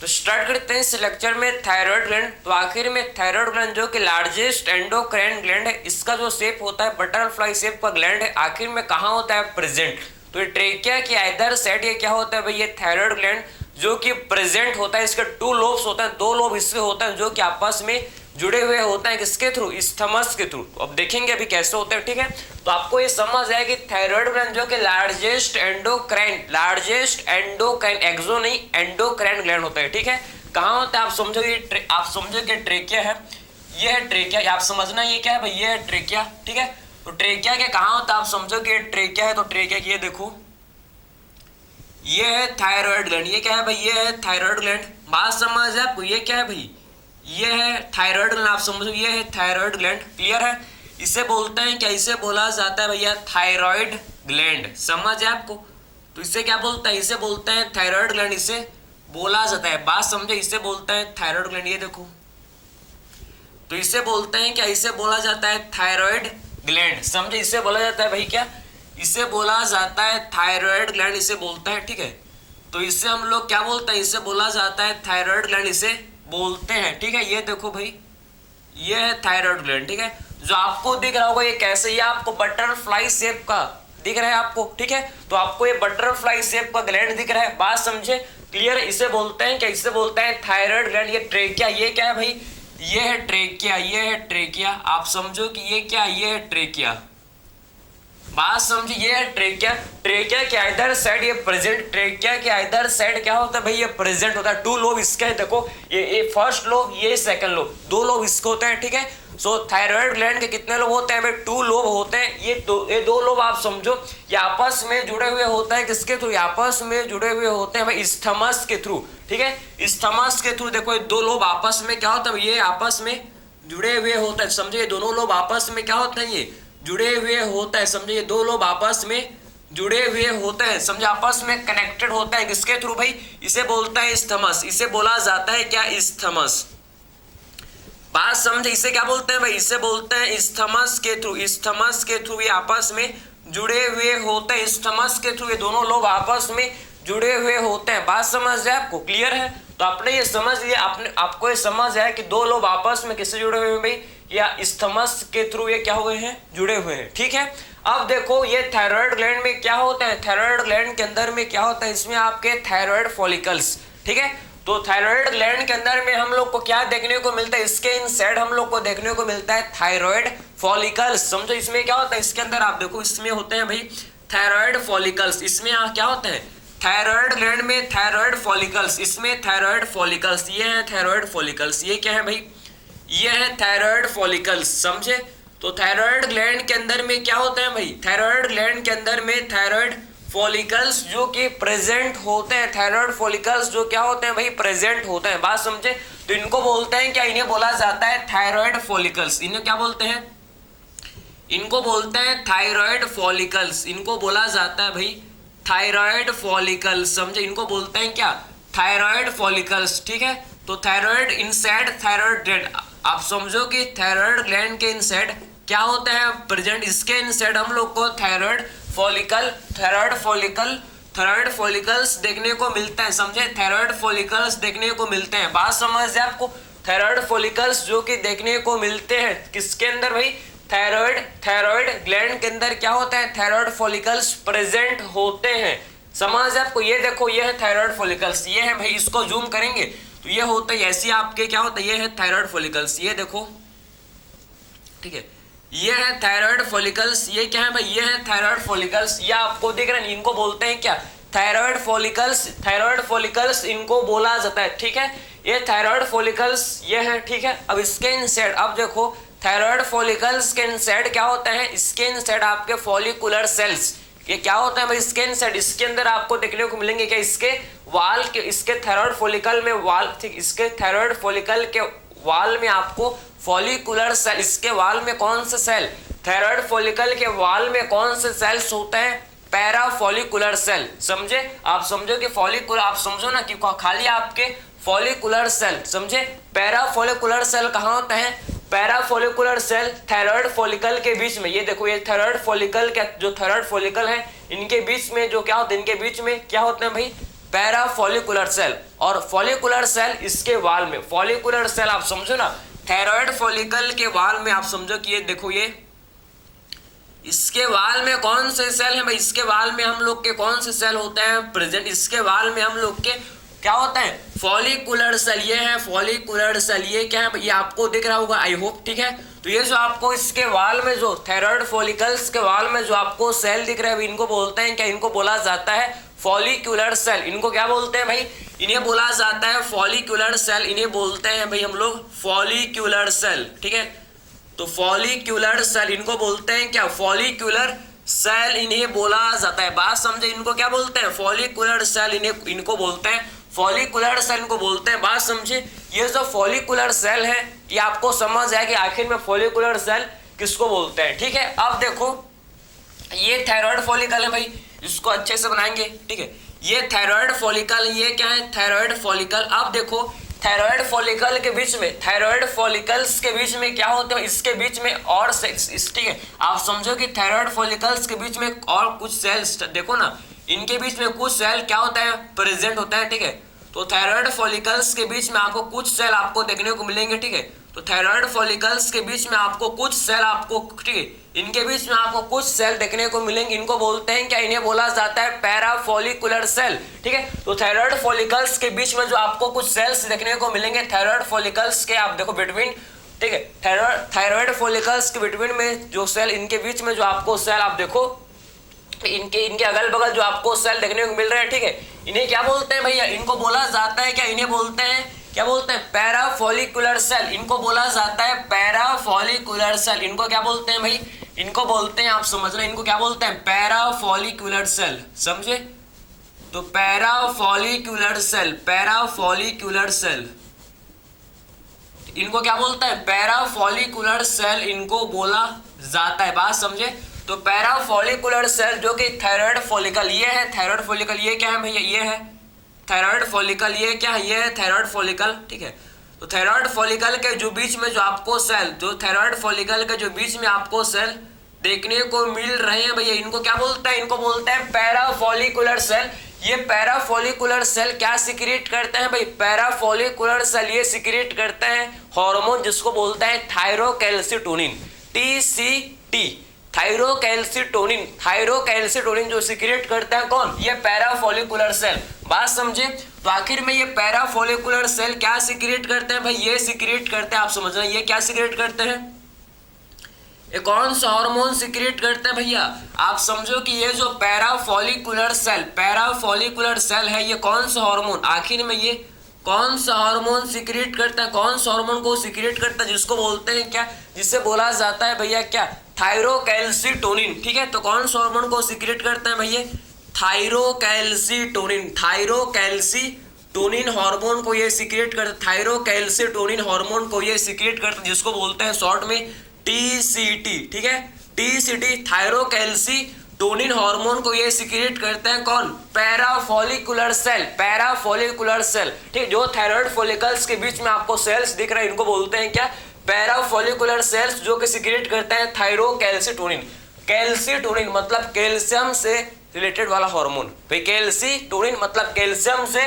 तो स्टार्ट करते हैं इस लेक्चर में थायराइड ग्लैंड। तो आखिर में थायराइड ग्लैंड जो कि लार्जेस्ट एंडोक्राइन ग्लैंड है, इसका जो शेप होता है बटरफ्लाई शेप का ग्लैंड है, आखिर में कहाँ होता है? प्रेजेंट। तो ये ट्रेकिया की इधर साइड ये क्या होता है भाई? ये थायराइड ग्लैंड जो कि प्रेजेंट होता है। इसके 2 लोब्स होते हैं, 2 लोब इससे होते हैं जो कि आपस में जुड़े हुए होते हैं। किसके थ्रू? इस्थमस के थ्रू। तो अब देखेंगे अभी कैसे होते हैं, ठीक है। तो आपको ये समझ आया कि थायराइड ग्लैंड जो कि लार्जेस्ट एंडोक्राइन एक्सो नहीं एंडोक्राइन ग्लैंड होता है, ठीक है। कहाँ होता है? आप समझो कि ट्रेकिया है, ये है ट्रेकिया। आप समझना ये क्या है भाई? ये है ट्रेकिया, ठीक है। तो ट्रेकिया के कहाँ होता है? आप समझो कि ट्रेकिया है, तो ट्रेकिया की ये देखो, ये है थायराइड ग्लैंड। ये क्या है भाई? ये है थायराइड ग्लैंड। बात समझ है आपको? ये क्या है भाई? ये है थायराइड ग्लैंड। आप समझो ये है थायराइड ग्लैंड। क्लियर है? इसे बोलते हैं क्या? इसे बोला जाता है भैया थायराइड ग्लैंड। समझ है आपको? तो इसे क्या बोलते हैं? इसे बोलते हैं थायराइड ग्लैंड, इसे बोला जाता है। बात समझे? इसे बोलते हैं थायराइड ग्लैंड। ये देखो, तो इसे बोलते हैं क्या? इसे बोला जाता है थायराइड ग्लैंड। समझे? इसे बोला जाता है भाई क्या? इसे बोला जाता है थायराइड ग्लैंड, इसे बोलते हैं, ठीक है। तो इसे हम लोग क्या बोलते हैं? इसे बोला जाता है थायराइड ग्लैंड, इसे बोलते हैं, ठीक है। ये देखो भाई, ये है थायराइड ग्लैंड, ठीक है। जो आपको दिख रहा होगा ये कैसे, ये आपको बटरफ्लाई शेप का दिख रहा है आपको, ठीक है। तो आपको ये बटरफ्लाई शेप का ग्लैंड दिख रहा है। बात समझे? क्लियर है? इसे बोलते हैं क्या? इसे बोलते हैं थायराइड ग्लैंड। ये ट्रेकिया, ये क्या है भाई? ये है ट्रेकिया, ये है ट्रेकिया। आप समझो कि ये क्या? ये है ट्रेकिया। बात समझिए, ये है ट्रेकिया। ट्रेकिया के इधर साइड ये प्रेजेंट, ट्रेकिया के इधर साइड क्या होता है भाई? ये प्रेजेंट होता है। 2 लोब इसके हैं, देखो, ये फर्स्ट लोब, ये सेकंड लोब, 2 लोब इसके होते हैं, ठीक है। सो थायराइड ग्लैंड के कितने लोब होते हैं भाई? 2 लोब होते हैं। ये दो लोब आप समझो ये आपस में जुड़े हुए होते हैं। किसके थ्रू? आपस में जुड़े हुए होते हैं भाई इस्थमस के थ्रू, ठीक है। इस्थमस के थ्रू देखो, ये 2 लोब आपस में क्या होता है? ये आपस में जुड़े हुए होते हैं। समझे? ये दोनों लोब आपस में क्या होते हैं? ये जुड़े हुए होता है। समझे? ये 2 लोब आपस में जुड़े हुए होते हैं। समझे? आपस में कनेक्टेड होता है। किसके थ्रू भाई? इसे बोलता है इस्थमस। इसे बोला जाता है क्या? इस्थमस। बात समझे? इसे क्या बोलते हैं भाई? इसे बोलते हैं इस्थमस के थ्रू। इस्थमस के थ्रू ये आपस में जुड़े हुए होते हैं। इस्थमस के थ्रू ये दोनों लोग आपस में जुड़े हुए होते हैं। बात समझ है आपको? क्लियर है? तो आपने ये समझ लिया, आपको ये समझ है कि 2 लोग आपस में किससे जुड़े हुए हैं भाई? या इस्थमस के थ्रू ये क्या हुए हैं? जुड़े हुए हैं, ठीक है। अब देखो, ये थायराइड ग्लैंड में क्या होता है? थायराइड ग्लैंड के अंदर में क्या होता है? इसमें आपके थायराइड फॉलिकल्स, ठीक है। तो थायराइड ग्लैंड के अंदर में हम लोग को क्या देखने को मिलता है? इसके इनसाइड हम लोग को देखने को मिलता है थायराइड फॉलिकल्स। समझो इसमें क्या होता है? इसके अंदर आप देखो, इसमें होते हैं भाई थायराइड फॉलिकल्स। इसमें क्या होता है? थायराइड ग्लैंड में थायराइड फॉलिकल्स, इसमें थायराइड फॉलिकल्स। ये है थायराइड फॉलिकल्स। ये क्या है भाई? ये है थायराइड फॉलिकल्स। समझे? तो थायराइड ग्लैंड के अंदर में क्या होते हैं भाई? थायराइड ग्लैंड के अंदर में थायराइड फॉलिकल्स जो कि प्रेजेंट होते हैं। थायराइड फॉलिकल्स जो क्या होते हैं भाई? प्रेजेंट होते हैं। बात समझे? तो इनको बोलते हैं क्या? इन्हें बोला जाता है थायराइड फॉलिकल्स। इन्हें क्या बोलते हैं? इनको बोलते हैं थायराइड फॉलिकल्स। इनको बोला जाता है भाई थायराइड फॉलिकल्स। समझे? इनको बोलते हैं क्या? थायराइड फॉलिकल्स, ठीक है। तो थायराइड इनसाइड थायराइड ग्लैंड, आप समझो कि थायराइड ग्लैंड के इनसाइड क्या होता है? प्रेजेंट। इसके इनसाइड हम लोग को थायराइड फॉलिकल्स देखने को मिलता है। समझे? थायराइड फॉलिकल्स देखने को मिलते हैं। बात समझ है आपको? थायराइड फॉलिकल्स जो कि देखने को मिलते हैं किसके अंदर भाई? थायराइड ग्लैंड के अंदर क्या होता है? थायराइड फॉलिकल्स प्रेजेंट होते हैं। समझ है आपको? ये देखो, ये है थायराइड फॉलिकल्स। ये है भाई, इसको जूम करेंगे तो ये होता है ऐसे आपके क्या होता है? ये है थायराइड फॉलिकल्स। ये देखो, ठीक है, ये है थायराइड फॉलिकल्स। ये क्या है भाई? ये है थायराइड फॉलिकल्स। ये आपको दिख रहा है। इनको बोलते हैं क्या? Thyroid follicles. थायराइड फॉलिकल्स इनको बोला जाता है, ठीक है। ये थायराइड फॉलिकल्स ये है, ठीक है। अब इसके इनसाइड अब देखो, थायराइड फॉलिकल्स के इनसाइड क्या होता है? इसके इनसाइड आपके फॉलिकुलर सेल्स। ये क्या होता है भाई? इसके इनसाइड, इसके अंदर आपको देखने को मिलेंगे क्या? इसके वाल के, इसके थायराइड फॉलिकल में वाल, ठीक, इसके थायराइड फॉलिकल के वाल में आपको फॉलिकुलर सेल, इसके वाल में कौन से सेल? थायराइड फॉलिकल के वाल में कौन से सेल्स होते हैं? Parafollicular cell. समझे? आप समझो कि फॉलिकुलर, आप समझो ना कि खाली आपके फॉलिकुलर सेल। समझे? पैरा फॉलिकुलर सेल कहाँ होते हैं? Parafollicular cell thyroid follicle के बीच में। ये देखो, ये थायराइड फॉलिकल, क्या जो थायराइड फॉलिकल है इनके बीच में जो क्या होता है? इनके बीच में क्या होते हैं भाई? पैरा फॉलिकुलर सेल, और फॉलिकुलर सेल इसके वाल में, फॉलिकुलर सेल आप समझो ना, थायराइड फॉलिकल के वाल में आप समझो कि ये देखो, ये इसके वाल में कौन से सेल है भाई, इसके वाल में हम लोग के कौन से सेल होते हैं प्रेजेंट, इसके वाल में हम लोग के क्या होता है, फॉलिकुलर सेल। ये है फॉलिकुलर सेल, ये क्या है, ये आपको दिख रहा होगा आई होप, ठीक है। तो ये जो आपको इसके वाल में जो थायराइड फॉलिकल्स के वाल में जो आपको सेल दिख रहा है, इनको बोलते हैं क्या, इनको बोला जाता है फॉलिकुलर सेल। इनको क्या बोलते हैं भाई, इन्हें बोला जाता है फॉलिकुलर सेल, इन्हें बोलते हैं भाई हम लोग फॉलिकुलर सेल, ठीक है। तो फॉलिकुलर सेल इनको बोलते हैं क्या, फॉलिकुलर सेल इन्हें बोला जाता है। बात समझे, इनको क्या बोलते हैं, फॉलिकुलर सेल, इनको बोलते हैं फॉलिकुलर सेल, इनको बोलते हैं। बात समझे, ये जो फॉलिकुलर सेल है ये आपको समझ आया कि आखिर में फॉलिकुलर सेल किसको बोलते हैं, ठीक है। अब देखो ये थायराइड फॉलिकल है भाई, इसको अच्छे से बनाएंगे, ठीक है। ये थायराइड फॉलिकल, ये क्या है, थायराइड फॉलिकल। अब देखो थायराइड फॉलिकल के बीच में, थायराइड फॉलिकल्स के बीच में क्या होते हैं, इसके बीच में और सेल्स, ठीक है। आप समझो कि थायराइड फॉलिकल्स के बीच में और कुछ सेल्स, देखो ना, इनके बीच में कुछ सेल क्या होता है, प्रेजेंट होता है, ठीक है। तो थायराइड फॉलिकल्स के बीच में आपको कुछ सेल आपको देखने को मिलेंगे, ठीक है। तो थायराइड फॉलिकल्स के बीच में आपको कुछ सेल आपको, ठीक है, इनके बीच में आपको कुछ सेल देखने को मिलेंगे, इनको बोलते हैं क्या, इन्हें बोला जाता है पैरा फॉलिकुलर सेल, ठीक है। तो थायराइड फॉलिकल्स के बीच में जो आपको कुछ सेल्स देखने को मिलेंगे, थायराइड फॉलिकल्स के आप देखो बिटवीन, ठीक है, थायराइड फॉलिकल्स के बिटवीन में जो सेल, इनके बीच में जो आपको सेल आप देखो, इनके अगल बगल जो आपको सेल देखने को मिल रहे हैं, ठीक है, इन्हें क्या बोलते हैं भैया, इनको बोला जाता है क्या, इन्हें बोलते हैं क्या, बोलते हैं पैरा फॉलिकुलर सेल, इनको बोला जाता है पैरा फॉलिकुलर सेल। इनको क्या बोलते हैं भाई, इनको बोलते हैं, आप समझ रहे हैं, इनको क्या बोलते हैं, पैरा फॉलिकुलर सेल, समझे। तो parafollicular cell, parafollicular cell, इनको क्या बोलता है, पैरा फॉलिकुलर सेल इनको बोला जाता है। बात समझे। तो पैरा फॉलिकुलर सेल जो कि थायराइड फॉलिकल, ये है थायराइड फॉलिकल, ये क्या है भैया, ये है थायराइड फॉलिकल, ये क्या है, ये है थायराइड फॉलिकल, ठीक है। तो थायराइड फॉलिकल के जो बीच में जो आपको सेल, जो थायराइड फॉलिकल के जो बीच में आपको सेल देखने को मिल रहे हैं भैया, इनको क्या बोलते हैं, इनको बोलते हैं पैरा फॉलिकुलर सेल। ये पैरा फॉलिकुलर सेल क्या सिक्रिएट करते हैं भाई, पैरा फॉलिकुलर सेल ये सिक्रिएट करते हैं हार्मोन जिसको बोलते हैं थायरोकैल्सिटोनिन, TCT, थायरोकैल्सिटोनिन, थायरोकैल्सिटोनिन जो सिक्रिएट करता है कौन, ये पैरा फॉलिकुलर सेल। बात समझे। तो आखिर में ये पैरा फॉलिकुलर सेल क्या सिक्रिएट करते हैं भाई, ये सिक्रिएट करते हैं, आप समझ रहे हैं, ये क्या सिक्रिएट करते हैं, ये कौन सा हार्मोन सिक्रिएट करते हैं भैया, आप समझो कि ये जो parafollicular cell, parafollicular cell है, ये कौन सा हार्मोन, आखिर में ये कौन सा हार्मोन सिक्रिएट करता है, कौन सा हार्मोन को सिक्रिएट करता है, जिसको बोलते हैं क्या, जिसे बोला जाता है भैया क्या, थायरोकैल्सिटोनिन, ठीक है। तो कौन सा हार्मोन को सिक्रिएट करता है भैया, थायरोकैल्सिटोनिन, थायरोकैल्सिटोनिन हार्मोन को ये सिक्रिएट करता है, थायरोकैल्सिटोनिन हार्मोन को ये सिक्रिएट करता है, जिसको बोलते हैं शॉर्ट में TCT, ठीक है, TCT, थायरोकैल्सिटोनिन हार्मोन को ये सिक्रिएट करते हैं कौन, parafollicular cell, parafollicular cell, ठीक। जो थायराइड फॉलिकल्स के बीच में आपको सेल्स दिख रहे हैं, इनको बोलते हैं क्या, पैरा फॉलिकुलर सेल्स, जो कि सिक्रिएट करते हैं थायरोकैल्सिटोनिन। कैल्सिटोनिन मतलब कैल्शियम से रिलेटेड वाला हार्मोन भाई, कैल्सिटोनिन मतलब कैल्शियम से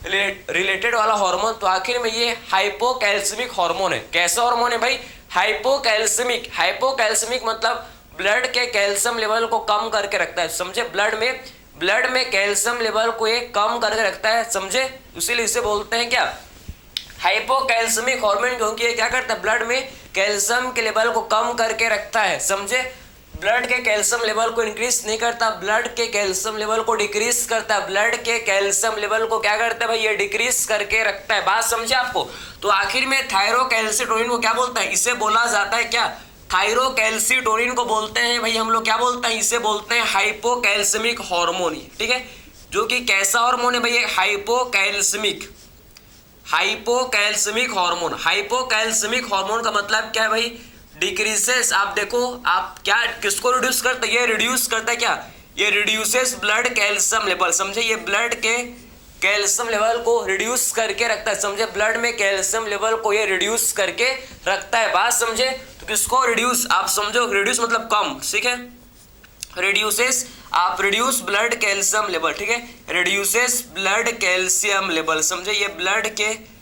रिलेटेड वाला हार्मोन। तो आखिर में ये हाइपोकैल्सिमिक हार्मोन है। कैसा हार्मोन है भाई, हाइपोकैल्सिमिक, हाइपोकैल्सिमिक मतलब ब्लड के कैल्शियम लेवल को कम करके रखता है, समझे, ब्लड में कैल्शियम लेवल को ये कम करके रखता है, समझे, इसीलिए इसे बोलते हैं क्या, हाइपोकैल्सिमिक हार्मोन, क्योंकि ये क्या करता है, ब्लड में कैल्शियम के लेवल को कम करके रखता है, समझे, ब्लड के कैल्शियम लेवल को इंक्रीज नहीं करता, ब्लड के कैल्शियम लेवल को डिक्रीज करता है, ब्लड के कैल्शियम लेवल को क्या करता है भाई, ये डिक्रीज करके रखता है। बात समझे आपको। तो आखिर में थायरोकैल्सिटोनिन को क्या बोलता है, इसे बोला जाता है क्या, थायरोकैल्सिटोनिन को बोलते हैं भाई हम लोग क्या बोलते हैं, इसे बोलते हैं हाइपोकैल्सिमिक हार्मोन, ठीक है। जो कि कैसा हार्मोन है भाई, hypocalcaemic, hypocalcaemic hormone. Hypocalcaemic hormone का मतलब क्या है भाई, डिक्रीजेस, आप देखो आप क्या किसको रिड्यूस करता है, ये रिड्यूस करता है क्या, ये रिड्यूसेस ब्लड कैल्शियम लेवल, समझे, ये ब्लड के कैल्शियम लेवल को रिड्यूस करके रखता है, समझे, ब्लड में कैल्शियम लेवल को ये रिड्यूस करके रखता है। बात समझे। तो किसको रिड्यूस, आप समझो, रिड्यूस मतलब कम, ठीक है, रिड्यूसेस आप रिड्यूस ब्लड कैल्शियम लेवल, ठीक है, रिड्यूसेस ब्लड कैल्शियम लेवल, समझे, ये ब्लड के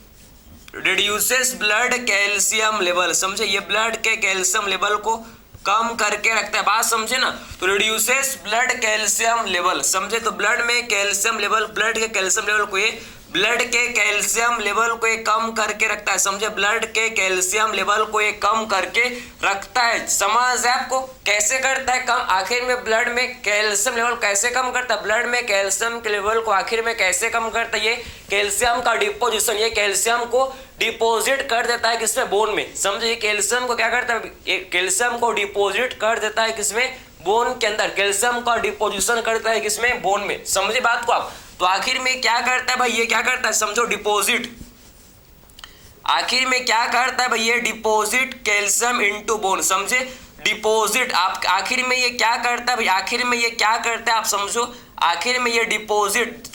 रिड्यूसेस ब्लड कैल्शियम लेवल, समझे, ये ब्लड के कैल्शियम लेवल को कम करके रखता है, बात समझे ना। तो रिड्यूसेस ब्लड कैल्शियम लेवल, समझे, तो ब्लड में कैल्शियम लेवल, ब्लड के कैल्शियम लेवल को ये ब्लड के कैल्शियम लेवल को ये कम करके रखता है, समझे, ब्लड के कैल्शियम लेवल को ये कम करके रखता है। समझ है आपको कैसे करता है कम? आखिर में ब्लड में कैल्शियम लेवल कैसे कम करता है? ब्लड में कैल्शियम के लेवल को आखिर में कैसे कम करता है? ये कैल्शियम का डिपोजिशन, ये कैल्शियम को डिपोजिट कर देता है किसमें? बोन में, समझे, ये कैल्शियम को क्या करता है? ये कैल्शियम को डिपोजिट कर देता है किसमें? बोन के अंदर। कैल्शियम का डिपोजिशन करता है किसमें? बोन में, समझे बात को आप। तो आखिर में क्या करता है भाई? ये क्या करता है? समझो, डिपोजिट, आखिर में क्या करता है भाई? ये डिपोजिट कैल्शियम इनटू बोन, समझे, डिपोजिट। आप आखिर में ये क्या करता है भाई? आखिर में ये क्या करता है आप समझो, आखिर में ये deposit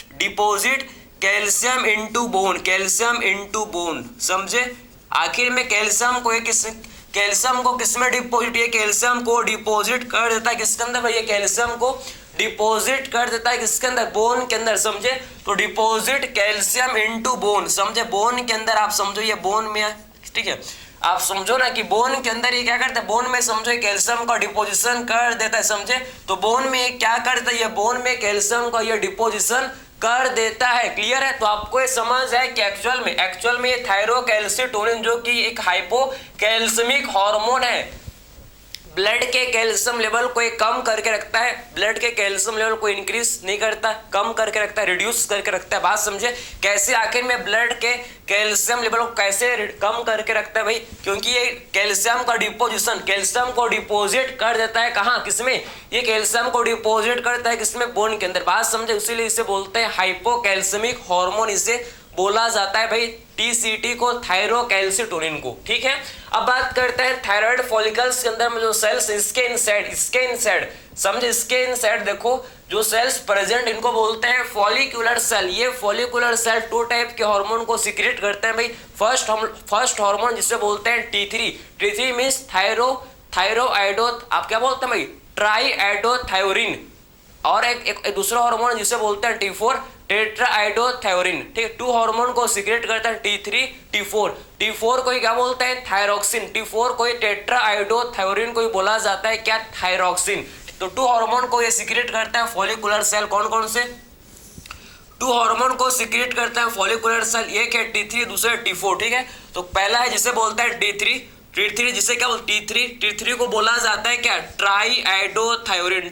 calcium into bone, calcium into bone, समझे। आखिर में कैल्शियम को किसमें डिपोजिट, ये कैल्शियम को डिपोजिट कर देता है किसके अंदर भाई? ये कैल्शियम को डिपोजिट कर देता है किसके अंदर? बोन के अंदर, समझे। तो डिपोजिट कैल्शियम इनटू बोन, समझे, बोन के अंदर। आप समझो ये बोन में है, ठीक है, आप समझो ना कि बोन के अंदर ये क्या करता है? बोन में समझो कैल्शियम का डिपोजिशन कर देता है, समझे। तो बोन में क्या करता है? ये बोन में कैल्शियम का ये डिपोजिशन कर देता है। क्लियर है? तो आपको ये समझ है कि एक्चुअल में ये थायरोकैल्सिटोनिन जो कि एक हाइपोकैल्सिमिक हार्मोन है, ब्लड के कैल्शियम लेवल को एक कम करके रखता है, ब्लड के कैल्शियम लेवल को इंक्रीज नहीं करता, कम करके रखता है, रिड्यूस करके रखता है। बात समझे कैसे? आखिर में ब्लड के कैल्शियम लेवल को कैसे कम करके रखता है भाई? क्योंकि ये कैल्शियम का डिपोजिशन, कैल्शियम को डिपोजिट कर देता है कहाँ? किसमें? ये कैल्शियम को डिपोजिट करता है किसमें? बोन के अंदर। बात समझे, इसीलिए इसे बोलते हैं हाइपोकैल्सिमिक हार्मोन, इसे बोला जाता है भाई टीसीटी को, थायरोकैल्सिटोनिन को, ठीक है। अब बात करते हैं थायराइड फॉलिकल्स के अंदर में जो सेल्स इसके इनसाइड समझे, इसके इनसाइड देखो जो सेल्स प्रेजेंट, इनको बोलते हैं फॉलिकुलर सेल। ये फॉलिकुलर सेल 2 टाइप के हार्मोन को सीक्रेट करते हैं भाई। फर्स्ट हार्मोन जिसे बोलते हैं T3 मींस थायरोआइडो, आप क्या बोलते हैं भाई? ट्राईआइडोथायोरिन। और एक दूसरा हार्मोन जिसे बोलते हैं T4 टेट्राआइडोथायोरिन, ठीक है। 2 हार्मोन को सीक्रेट करता है T3 T4 को ही क्या बोलते हैं? थायरॉक्सिन। T4 को ही टेट्राआइडोथायोरिन को ही बोला जाता है क्या? थायरॉक्सिन। तो 2 हार्मोन को ये सीक्रेट करता है फॉलिकुलर सेल। कौन कौन से 2 हार्मोन को सीक्रेट करता है फॉलिकुलर सेल? एक है T3, दूसरा T4, ठीक है। तो पहला है जिसे बोलते हैं T3 जिसे क्या बोलते हैं? T3 को बोला जाता है क्या? ट्राईआइडोथायोरिन,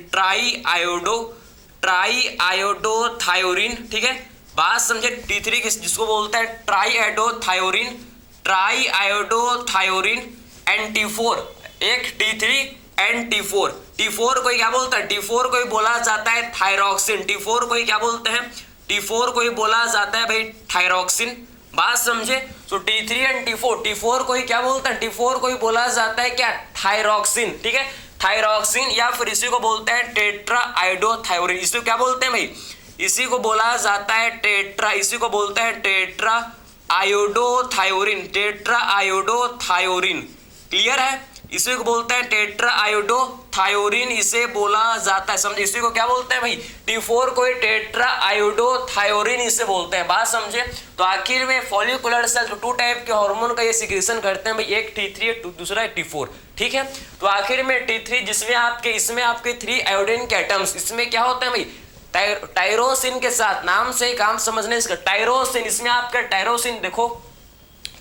ट्राईआइडोथायोरिन, ठीक है। बात समझे, T3 जिसको बोलते हैं ट्राईआइडोथायोरिन एंड T4, एक T3 एंड T4 को क्या बोलते हैं? T4 को ही बोला जाता है थायरॉक्सिन। T4 को ही क्या बोलते हैं? T4 को ही बोला जाता है भाई थायरॉक्सिन। बात समझे, तो T3 एंड T4 को ही क्या बोलते हैं? T4 को ही बोला जाता है क्या? थायरॉक्सिन, ठीक है, थायरॉक्सिन। या फिर इसी को बोलते हैं टेट्राआइडोथायोरिन। इसको क्या बोलते हैं भाई? इसी को बोला जाता है इसी को बोलते हैं टेट्राआइडोथायोरिन। क्लियर है? इसी को बोलते हैं टेट्राआइडोथायोरिन, इसे बोला जाता है, समझे। इसी को क्या बोलते हैं भाई? T4 को ही टेट्राआइडोथायोरिन इसे बोलते हैं। बात समझे। तो आखिर में फॉलिकुलर सेल 2 टाइप के हार्मोन का ये सीक्रेशन करते हैं भाई, एक T3 दूसरा T4, ठीक है। तो आखिर में T3 इसमें आपके 3 आयोडीन के एटम्स, इसमें क्या होते हैं भाई? टायरोसिन के साथ, नाम से ही काम समझने इसका, टायरोसिन। इसमें आपका टायरोसिन देखो,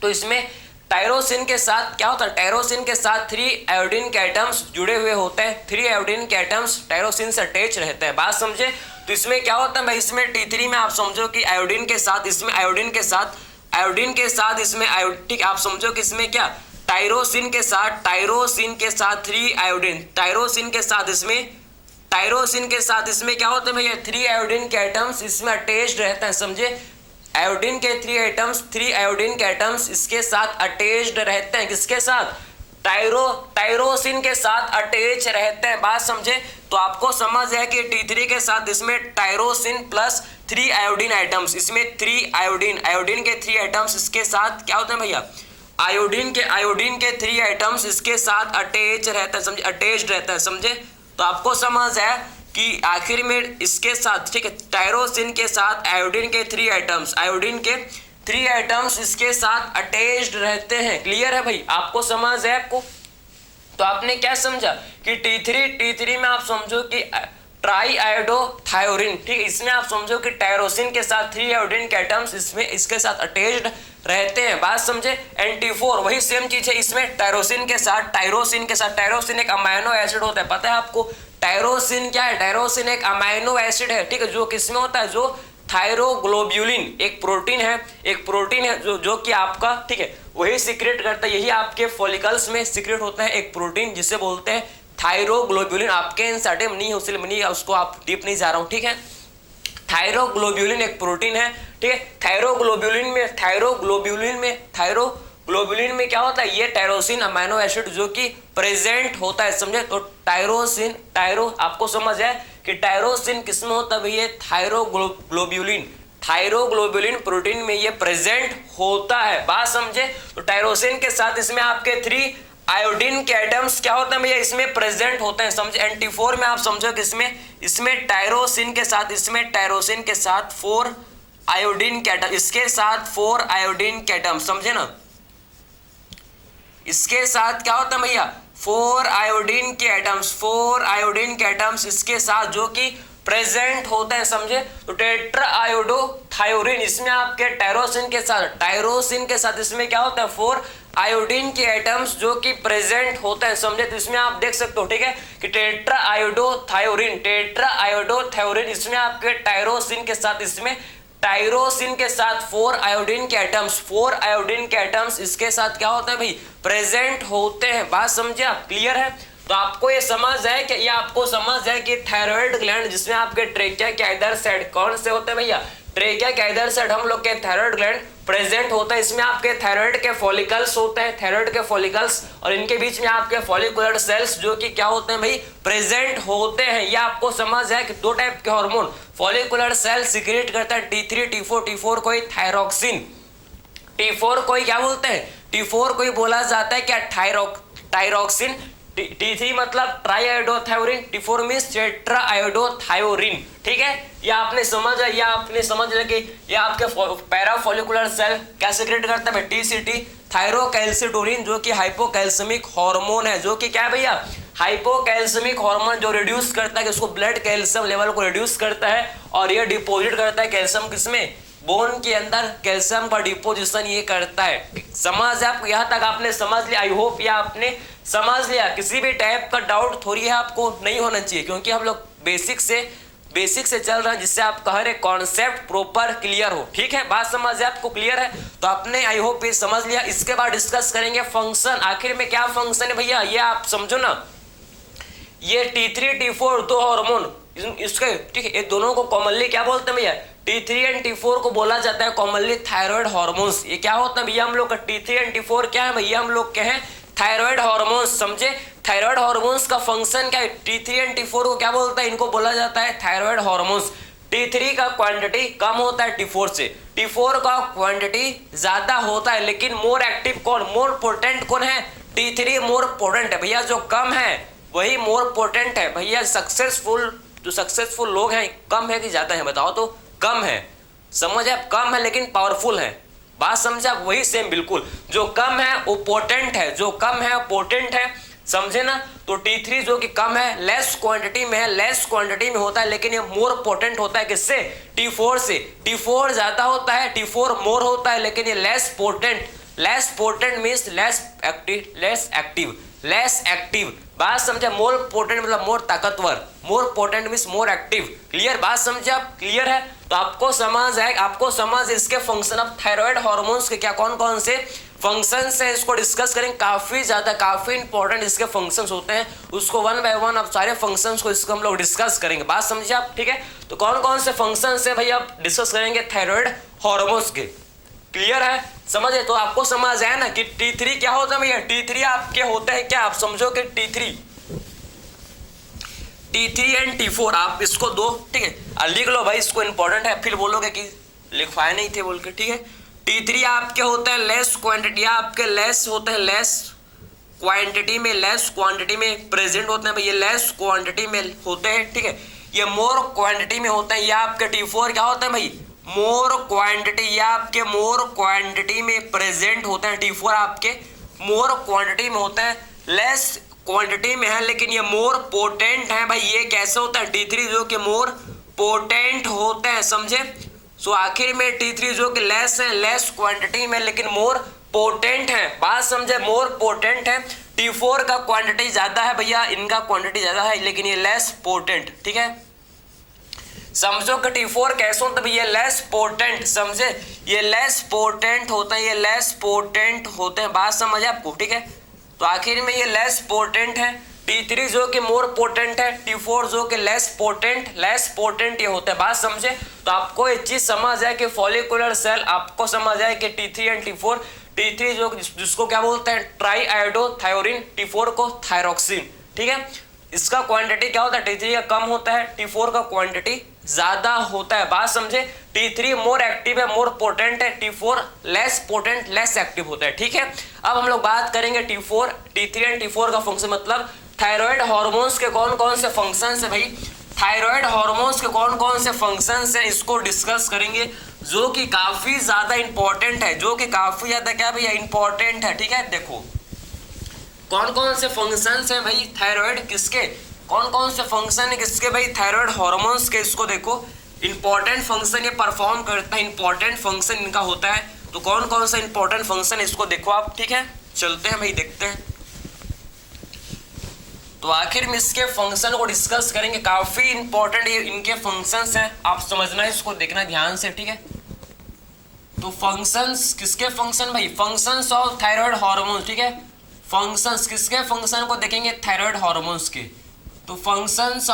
तो इसमें टायरोसिन के साथ क्या होता है? टायरोसिन के साथ 3 आयोडीन के एटम्स जुड़े हुए होते हैं। 3 आयोडीन के एटम्स टायरोसिन से अटैच रहते हैं। बात समझे। तो इसमें क्या होता है भाई? इसमें T3 में आप समझो कि आयोडीन के साथ इसमें ठीक, आप समझो कि इसमें क्या? टायरोसिन के साथ 3 आयोडीन, टायरोसिन के साथ इसमें क्या होते हैं भैया? 3 आयोडीन के एटम्स इसमें अटैच्ड रहते हैं, समझे। आयोडीन के 3 आयोडीन के एटम्स इसके साथ अटैच्ड रहते हैं। किसके साथ? टायरोसिन के साथ अटैच रहते हैं। बात समझे। तो आपको समझ है कि T3 के साथ इसमें टायरोसिन प्लस 3 आयोडीन एटम्स, इसमें 3 आयोडीन के 3 एटम्स इसके साथ क्या होते हैं भैया? आयोडीन के 3 एटम्स इसके साथ अटैच रहता है, समझे, अटैच्ड रहता है, समझे। तो आपको समझ है कि आखिर में इसके साथ, ठीक है, टायरोसिन के साथ आयोडीन के 3 आइटम्स, आयोडीन के 3 आइटम्स इसके साथ अटैच्ड रहते हैं। क्लियर है भाई, आपको समझ है आपको? तो आपने क्या समझा कि T3 में आप समझो कि ट्राई आयोडोथायोरिन, ठीक है, इसमें आप समझो कि टायरोसिन के साथ 3 आयोडीन के एटम्स इसमें इसके साथ अटैच्ड रहते हैं। बात समझे? N-T4 वही सेम चीज है, इसमें टायरोसिन के साथ टायरोसिन एक अमाइनो एसिड होता है, पता है आपको? टायरोसिन क्या है? टायरोसिन एक अमाइनो एसिड है, ठीक है, जो किसमें होता है? जो थायरोग्लोब्यूलिन एक प्रोटीन है जो कि आपका, ठीक है, वही सीक्रेट करता है, यही आपके फॉलिकल्स में सीक्रेट होता है एक प्रोटीन जिसे बोलते हैं थायरोग्लोब्यूलिन। आपके एनसीईआरटी में नहीं है, उसलिए मैं उसको आप डीप नहीं जा रहा हूं, ठीक है। थायरोग्लोब्यूलिन एक प्रोटीन है, ठीक है। थायरोग्लोब्यूलिन में क्या होता है? ये टायरोसिन अमाइनो एसिड जो कि प्रेजेंट होता है, समझे? तो टायरो आपको समझ है कि टायरोसिन किसमें होता है? ये थायरोग्लोब्यूलिन प्रोटीन में ये प्रेजेंट होता है। बात समझे? तो टायरोसिन के साथ इसमें आपके 3 आयोडीन के एटम्स क्या होते हैं भैया? इसमें प्रेजेंट होते हैं, समझे? N-T4 में आप समझो कि इसमें टायरोसिन के साथ 4 आयोडीन के एटम, इसके साथ 4 आयोडीन के एटम, समझे ना? इसके साथ क्या होता है भैया? 4 आयोडीन के एटम्स इसके साथ जो कि प्रेजेंट होते हैं, समझे? तो टेट्रा आयोडोथायोरिन, इसमें आपके टायरोसिन के साथ इसमें क्या होता है? 4 आयोडीन के एटम्स जो कि प्रेजेंट होते हैं, समझे? तो इसमें आप देख सकते हो, ठीक है, कि टेट्रा आयोडोथायोरिन इसमें आपके टायरोसिन के साथ 4 आयोडीन के एटम्स इसके साथ क्या होता है भाई? प्रेजेंट होते हैं। बात समझे आप? क्लियर है? तो आपको ये समझ है कि थायराइड ग्लैंड जिसमें आपके ट्रेकिया के इधर साइड कौन से होते हैं भैया? ट्रेकिया के इधर साइड हम लोग के थायराइड ग्लैंड प्रेजेंट होता है। इसमें आपके थायराइड के फॉलिकल्स होते हैं, और इनके बीच में आपके फॉलिकुलर सेल्स जो कि क्या होते हैं भाई? प्रेजेंट होते हैं। ये आपको समझ है कि 2 टाइप के हार्मोन फॉलिकुलर सेल सीक्रेट करता है, T3 T4 कोई थायरोक्सिन, T4 कोई क्या बोलते हैं? T4 कोई बोला जाता है क्या? थायरोक्सिन। T3 मतलब ट्राई आयोडोथायोरिन, T4 मींस टेट्रा आयोडोथायोरिन, ठीक है। ये आपने समझ लिया कि ये आपके पैराफॉलिकुलर सेल क्या सीक्रेट करता है? TCT थायरोकैल्सिटोनिन जो कि हाइपोकैल्सेमिक हार्मोन है, जो कि क्या है भैया? हाइपोकैल्सेमिक हार्मोन जो रिड्यूस करता है कि उसको ब्लड कैल्शियम लेवल को रिड्यूस करता है, और ये डिपॉजिट करता है कैल्शियम किसमें? बोन के अंदर कैल्शियम का डिपोजिशन ये करता है। समझ आपको? यहाँ तक आपने समझ लिया? आई होप ये आपने समझ लिया। किसी भी टाइप का डाउट थोड़ी है आपको नहीं होना चाहिए, क्योंकि हम लोग बेसिक से चल रहा है, जिससे आपका हर एक कॉन्सेप्ट प्रॉपर क्लियर हो, ठीक है। बात समझ है आपको? क्लियर है? तो आपने आई होप ये समझ लिया। इसके बाद डिस्कस करेंगे फंक्शन। आखिर में क्या फंक्शन है भैया? ये आप समझो ना, ये T3 T4 2 हार्मोन इसके, ठीक है, ये दोनों को कॉमनली क्या बोलते हैं भैया? T3 एंड T4 को बोला जाता है कॉमनली थायराइड हार्मोन्स। ये क्या होता है भैया? हम लोग का T3 एंड T4 क्या है भैया? हम लोग के हैं थायराइड हार्मोन्स, समझे? थायराइड हार्मोन्स का फंक्शन क्या है? T3 एंड T4 को क्या बोलता है? इनको बोला जाता है थायराइड हार्मोन्स। T3 का क्वांटिटी कम होता है T4 से, T4 का क्वांटिटी ज्यादा होता है, लेकिन मोर एक्टिव कौन, मोर पोटेंट कौन है? T3 मोर पोटेंट है भैया। जो कम है वही मोर पोटेंट है भैया। जो सक्सेसफुल लोग हैं कम है कि ज्यादा है? बताओ तो। कम है, समझ आप? कम है लेकिन पावरफुल है। बात समझा? वही सेम बिल्कुल, जो कम है वो पोटेंट है, समझे ना? तो T3 जो कि कम है, लेस क्वांटिटी में होता है, लेकिन ये मोर पोटेंट होता है किससे? T4 से। T4 ज्यादा होता है, T4 मोर होता है, लेकिन ये less potent means less active. बात समझे? मोर पोटेंट मतलब मोर ताकतवर, more potent means more active. Clear? बात समझे आप? क्लियर है? तो आपको समझ इसके फंक्शन ऑफ थायराइड हार्मोन्स के क्या कौन से फंक्शंस हैं, इसको डिस्कस करेंगे। काफी इंपॉर्टेंट इसके फंक्शंस होते हैं, उसको वन बाय वन अब सारे फंक्शंस को इसको हम लोग डिस्कस करेंगे। बात समझिए आप? ठीक है, तो कौन से फंक्शंस है भाई आप डिस्कस करेंगे थायराइड हार्मोन्स के। क्लियर है? समझे? तो आपको समझ आया ना कि T3 क्या होता है भैया? T3 आपके होते हैं क्या? आप समझो कि T3 एंड T4 आप इसको दो, ठीक है, लिख लो भाई, इसको इंपॉर्टेंट है, फिर बोलोगे कि लिखवाए नहीं थे बोल के, ठीक है। T3 आपके होते हैं लेस क्वांटिटी, आपके लेस होते हैं, लेस क्वांटिटी में प्रेजेंट होते हैं भैया, लेस क्वांटिटी में होते हैं, ठीक है। ये मोर क्वांटिटी में होता है। ये आपके T4 क्या होता है भाई, मोर क्वांटिटी, ये आपके मोर क्वांटिटी में प्रेजेंट होता है। T4 आपके मोर क्वांटिटी में होता है, लेस क्वांटिटी में है लेकिन ये मोर पोटेंट है भाई। ये कैसे होता है, T3 जो कि मोर पोटेंट होते हैं, समझे। सो आखिर में T3 जो कि लेस है, लेस क्वांटिटी में लेकिन मोर पोटेंट है, बात समझे, मोर पोटेंट है। T4 का क्वांटिटी ज्यादा है भैया, इनका क्वांटिटी ज्यादा है लेकिन ये लेस पोटेंट, ठीक है। समझो कि T4 कैसे होता है भैया, लेस पोटेंट, समझे, ये लेस पोटेंट होता है, ये लेस पोटेंट होते हैं, बात समझ आपको, ठीक है। तो आखिर में ये लेस पोटेंट है, T3 जो कि मोर पोटेंट है, T4 जो कि लेस पोटेंट ये होता है, बात समझे। तो आपको एक चीज समझ आए कि फॉलिकुलर सेल, आपको समझ आए कि T3 एंड T4, T3 जो जिसको क्या बोलते हैं ट्राई आयोडोथायोरिन, T4 को थायरोक्सिन, ठीक है। इसका क्वांटिटी क्या होता है, T3 का कम होता है, T4 का क्वांटिटी ज्यादा होता है, बात समझे। T3 मोर एक्टिव है, मोर पोटेंट है, T4 less potent, less active होता है, ठीक है। अब हम लोग बात करेंगे T4, T3 एंड T4 का फंक्शन, मतलब थायराइड हार्मोन्स के कौन कौन से फंक्शंस है भाई, थायराइड हार्मोन्स के कौन कौन से फंक्शंस है, इसको डिस्कस करेंगे, जो कि काफी ज्यादा इंपॉर्टेंट है, जो कि काफी ज्यादा क्या भैया इंपॉर्टेंट है, ठीक है। देखो कौन कौन से फंक्शंस हैं भाई थायराइड किसके, कौन कौन से फंक्शन है किसके भाई, थायराइड हार्मोन्स के। इसको देखो, इंपॉर्टेंट फंक्शन ये परफॉर्म करता है, इंपॉर्टेंट फंक्शन इनका होता है। तो कौन कौन सा इंपॉर्टेंट फंक्शन, इसको देखो आप, ठीक है। चलते हैं भाई, देखते हैं। तो आखिर में इसके फंक्शन को डिस्कस करेंगे, काफी इंपॉर्टेंट ये इनके फंक्शंस हैं, आप समझना, इसको देखना ध्यान से, ठीक है। तो फंक्शंस किसके फंक्शन भाई, फंक्शंस ऑफ थायराइड हार्मोन, ठीक है। फंक्शंस किसके फंक्शन को देखेंगे, थायराइड हार्मोन्स के। तो फंक्शंस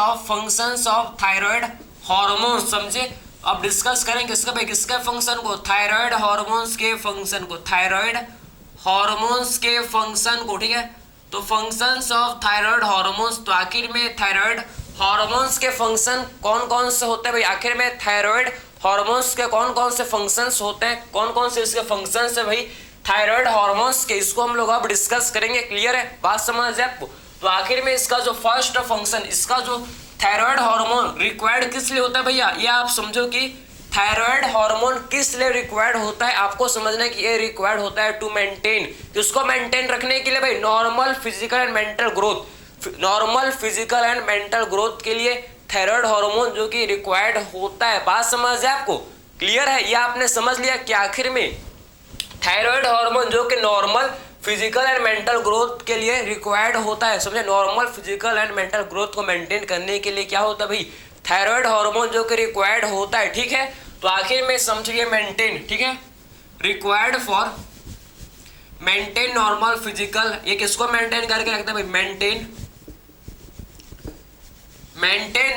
ऑफ थायराइड हार्मोन्स, समझे। अब डिस्कस करेंगे किसका भाई, किसके फंक्शन को, थायराइड हार्मोन्स के फंक्शन को, थायराइड हार्मोन्स के फंक्शन को, ठीक है। तो फंक्शंस ऑफ थायराइड हार्मोन्स, तो आखिर में थायराइड हार्मोन्स के फंक्शन कौन कौन से होते हैं भाई, आखिर में थायराइड हार्मोन्स के कौन कौन से फंक्शंस होते हैं, कौन कौन से इसके फंक्शंस है भाई थायराइड हार्मोन्स के, इसको हम लोग अब डिस्कस करेंगे, क्लियर है, बात समझ है आपको। तो आखिर में इसका जो फर्स्ट फंक्शन, इसका जो थायराइड हार्मोन रिक्वायर्ड किस लिए होता है भैया, ये आप समझो कि थायराइड हार्मोन किस लिए रिक्वायर्ड होता है, आपको समझना है कि ये रिक्वायर्ड होता है टू मेंटेन, किसको मेंटेन रखने के लिए भाई, normal physical and mental growth, normal physical and mental growth के लिए थायराइड हार्मोन जो कि रिक्वायर्ड होता है, बात समझ है आपको, क्लियर है। ये आपने समझ लिया कि आखिर में थायराइड हार्मोन जो कि normal physical and mental growth के लिए रिक्वायर्ड होता है, समझे। Normal physical and mental growth को मेंटेन करने के लिए क्या होता है भाई, थायराइड हार्मोन जो कि रिक्वायर्ड होता है, ठीक है। तो आखिर में समझिए मेंटेन, ठीक है, required for maintain normal physical, ये किसको मेंटेन करके रखता है भाई, मेंटेन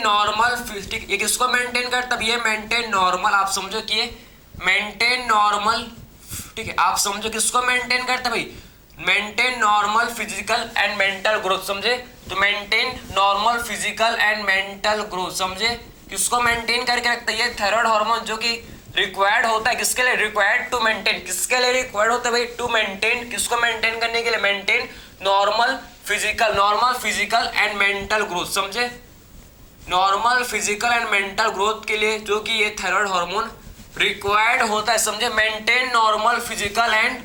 नॉर्मल, ये किसको मेंटेन करता है, ये मेंटेन नॉर्मल, आप समझो कि ये मेंटेन नॉर्मल, ठीक है, आप समझो किसको मेंटेन करता है भाई, maintain normal physical and mental growth, समझे। तो maintain normal physical and mental growth, समझे, किसको मेंटेन करके रखता है, ये थायराइड हार्मोन जो कि रिक्वायर्ड होता है किसके लिए, रिक्वायर्ड टू मेंटेन, किसके लिए रिक्वायर्ड होता है भाई, टू मेंटेन, किसको मेंटेन करने के लिए, maintain normal physical and mental growth, समझे। Normal physical and mental growth के लिए जो कि ये थायराइड हार्मोन रिक्वायर्ड होता है, समझे। Maintain normal physical and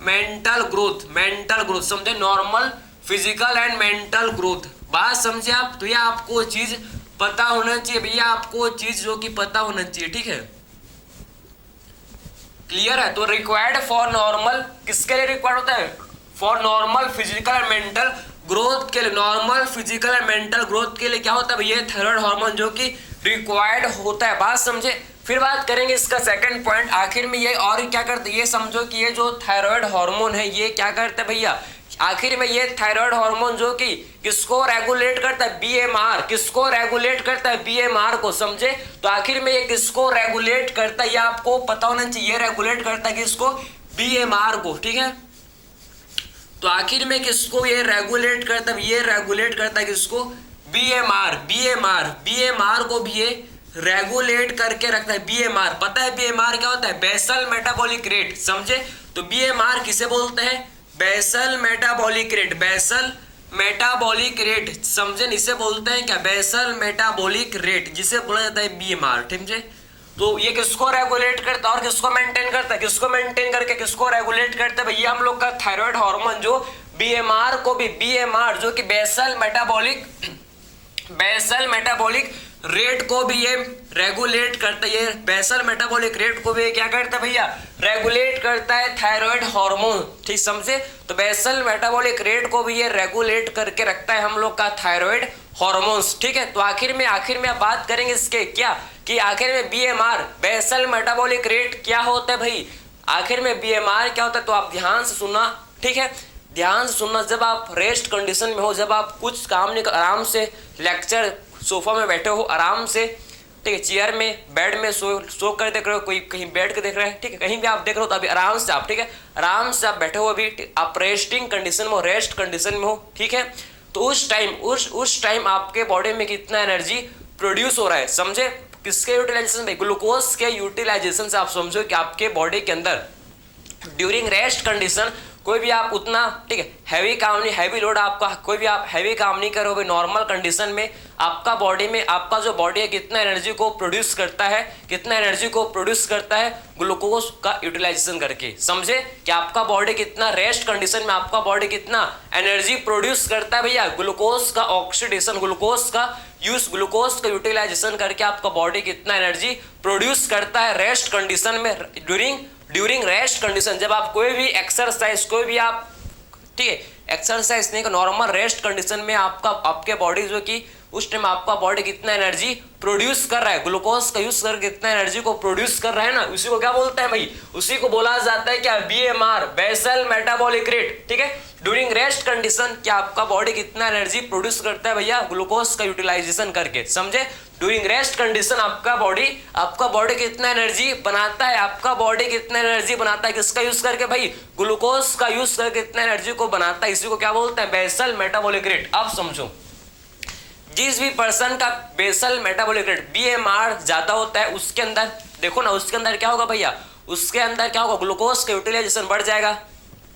mental growth, समझे, normal physical and mental growth, बात समझे आप। तो ये आपको चीज पता होना चाहिए भैया, आपको चीज जो कि पता होना चाहिए, ठीक है, क्लियर है। तो रिक्वायर्ड फॉर नॉर्मल, किसके लिए रिक्वायर्ड होता है, for normal physical and mental growth के लिए, normal physical and mental growth के लिए क्या होता है भैया, थायराइड हार्मोन जो कि रिक्वायर्ड होता है, बात समझे। फिर बात करेंगे इसका सेकंड पॉइंट, आखिर में ये और क्या करते हैं, ये समझो कि ये जो थायराइड हार्मोन है ये क्या करता है भैया, आखिर में ये थायराइड हार्मोन जो कि किसको रेगुलेट करता है, बीएमआर, किसको रेगुलेट करता है, बीएमआर को, समझे। तो आखिर में ये किसको रेगुलेट करता है, ये आपको पता होना चाहिए, रेगुलेट करता है किसको, बीएमआर को, ठीक है। तो आखिर में किसको ये रेगुलेट करता है, ये रेगुलेट करता है किसको, बीएमआर को भी ये रेगुलेट करके रखता है। बीएमआर पता है, बीएमआर क्या होता है, बेसल मेटाबॉलिक रेट, समझे। तो बीएमआर किसे बोलते हैं, basal metabolic rate, basal metabolic rate, समझे, इसे बोलते हैं क्या, बेसल मेटाबॉलिक रेट, जिसे बोला जाता है बीएमआर, ठीक है। तो ये किसको रेगुलेट करता है और किसको मेंटेन करता है, किसको मेंटेन करके किसको रेगुलेट करता है भैया, हम लोग का थायराइड हार्मोन जो बीएमआर को भी, बीएमआर जो कि बेसल मेटाबॉलिक रेट को भी ये रेगुलेट करता है, ये बेसल मेटाबॉलिक रेट को भी क्या करता है भैया, रेगुलेट करता है थायराइड हार्मोन, ठीक समझे। तो बेसल मेटाबॉलिक रेट को भी ये रेगुलेट करके रखता है हम लोग का थायराइड हार्मोन्स, ठीक है। तो आखिर में आप बात करेंगे इसके क्या, कि आखिर में बीएमआर बेसल मेटाबॉलिक रेट क्या होता है भाई, आखिर में बीएमआर क्या होता है, तो आप ध्यान से सुनना, ठीक है, ध्यान से सुनना। जब आप रेस्ट कंडीशन में हो, जब आप कुछ काम नहीं कर, आराम से लेक्चर सोफा में बैठे हो आराम से, ठीक है, चेयर में बेड में सो कर देख रहे हो, कोई कहीं बैठ के देख रहे हैं, ठीक है, कहीं भी आप देख रहे हो, तो अभी आराम से आप, ठीक है, आराम से आप बैठे हो, अभी आप रेस्टिंग कंडीशन में हो, रेस्ट कंडीशन में हो, ठीक है। तो उस टाइम आपके बॉडी में कितना एनर्जी प्रोड्यूस हो रहा है, समझे, किसके यूटिलाइजेशन में, ग्लूकोज के यूटिलाइजेशन से। आप समझो कि आपके बॉडी के अंदर ड्यूरिंग रेस्ट कंडीशन कोई भी आप उतना, ठीक है, हैवी काम नहीं, हैवी लोड आपका, कोई भी आप हैवी काम नहीं करोगे, नॉर्मल कंडीशन में आपका बॉडी में, आपका जो बॉडी है कितना एनर्जी को प्रोड्यूस करता है, कितना एनर्जी को प्रोड्यूस करता है, ग्लूकोज का यूटिलाइजेशन करके, समझे, कि आपका बॉडी कितना रेस्ट कंडीशन में आपका बॉडी कितना एनर्जी प्रोड्यूस करता है भैया, ग्लूकोज का ऑक्सीडेशन, ग्लूकोज का यूटिलाइजेशन करके आपका बॉडी कितना एनर्जी प्रोड्यूस करता है रेस्ट कंडीशन में, ड्यूरिंग रेस्ट कंडीशन। जब आप कोई भी एक्सरसाइज, कोई भी आप, ठीक है, एक्सरसाइज नहीं, नॉर्मल रेस्ट कंडीशन में आपके बॉडी जो कि उस टाइम आपका बॉडी कितना एनर्जी प्रोड्यूस कर रहा है, ग्लूकोज का यूज करके कितना एनर्जी को प्रोड्यूस कर रहा है ना, उसी को क्या बोलते हैं भाई, उसी को बोला जाता है क्या, बीएमआर बेसल मेटाबॉलिक रेट, ठीक है। ड्यूरिंग रेस्ट कंडीशन क्या आपका बॉडी कितना एनर्जी प्रोड्यूस करता है भैया, ग्लूकोज का यूटिलाइजेशन करके, समझे। ड्यूरिंग रेस्ट कंडीशन आपका बॉडी कितना एनर्जी बनाता है, आपका बॉडी कितना एनर्जी बनाता है, किसका यूज करके भाई, ग्लूकोज का यूज करके कितना एनर्जी को बनाता है, इसी को क्या बोलते हैं, बेसल मेटाबॉलिक रेट। अब समझो, जिस भी पर्सन का बेसल मेटाबॉलिक रेट बीएमआर ज्यादा होता है, उसके अंदर देखो ना, उसके अंदर क्या होगा भैया, उसके अंदर क्या होगा, ग्लूकोज का यूटिलाइजेशन बढ़ जाएगा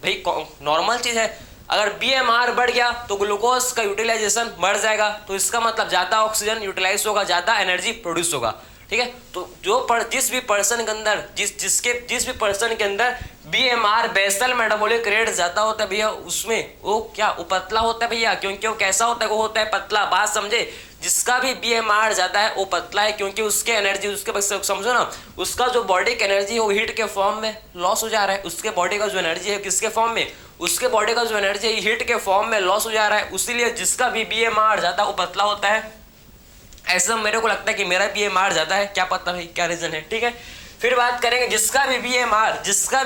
भाई, नॉर्मल चीज है। अगर बीएमआर बढ़ गया तो ग्लूकोज का यूटिलाइजेशन बढ़ जाएगा, तो इसका मतलब ज्यादा ऑक्सीजन यूटिलाइज होगा, ज्यादा एनर्जी प्रोड्यूस होगा, ठीक है। तो जिस भी पर्सन के अंदर जिस भी पर्सन के अंदर बीएमआर बेसल मेटाबॉलिक रेट ज्यादा होता है भैया, उसमें वो क्या, वो पतला होता है भैया, क्योंकि वो कैसा होता है, वो होता है पतला, बात समझे। जिसका भी बीएमआर ज्यादा है वो पतला है, क्योंकि उसके एनर्जी, उसके समझो ना, उसका जो बॉडी की एनर्जी है वो हीट के फॉर्म में लॉस हो जा रहा है, उसके बॉडी का जो एनर्जी है किसके फॉर्म में, उसके बॉडी का जो एनर्जी है हीट के फॉर्म में लॉस हो जा रहा है, इसीलिए जिसका भी बीएमआर ज्यादा वो पतला होता है। ऐसा मेरे को लगता है कि मेरा बीएमआर ज्यादा है, क्या पता भाई क्या रीजन है, ठीक है। फिर बात करेंगे जिसका भी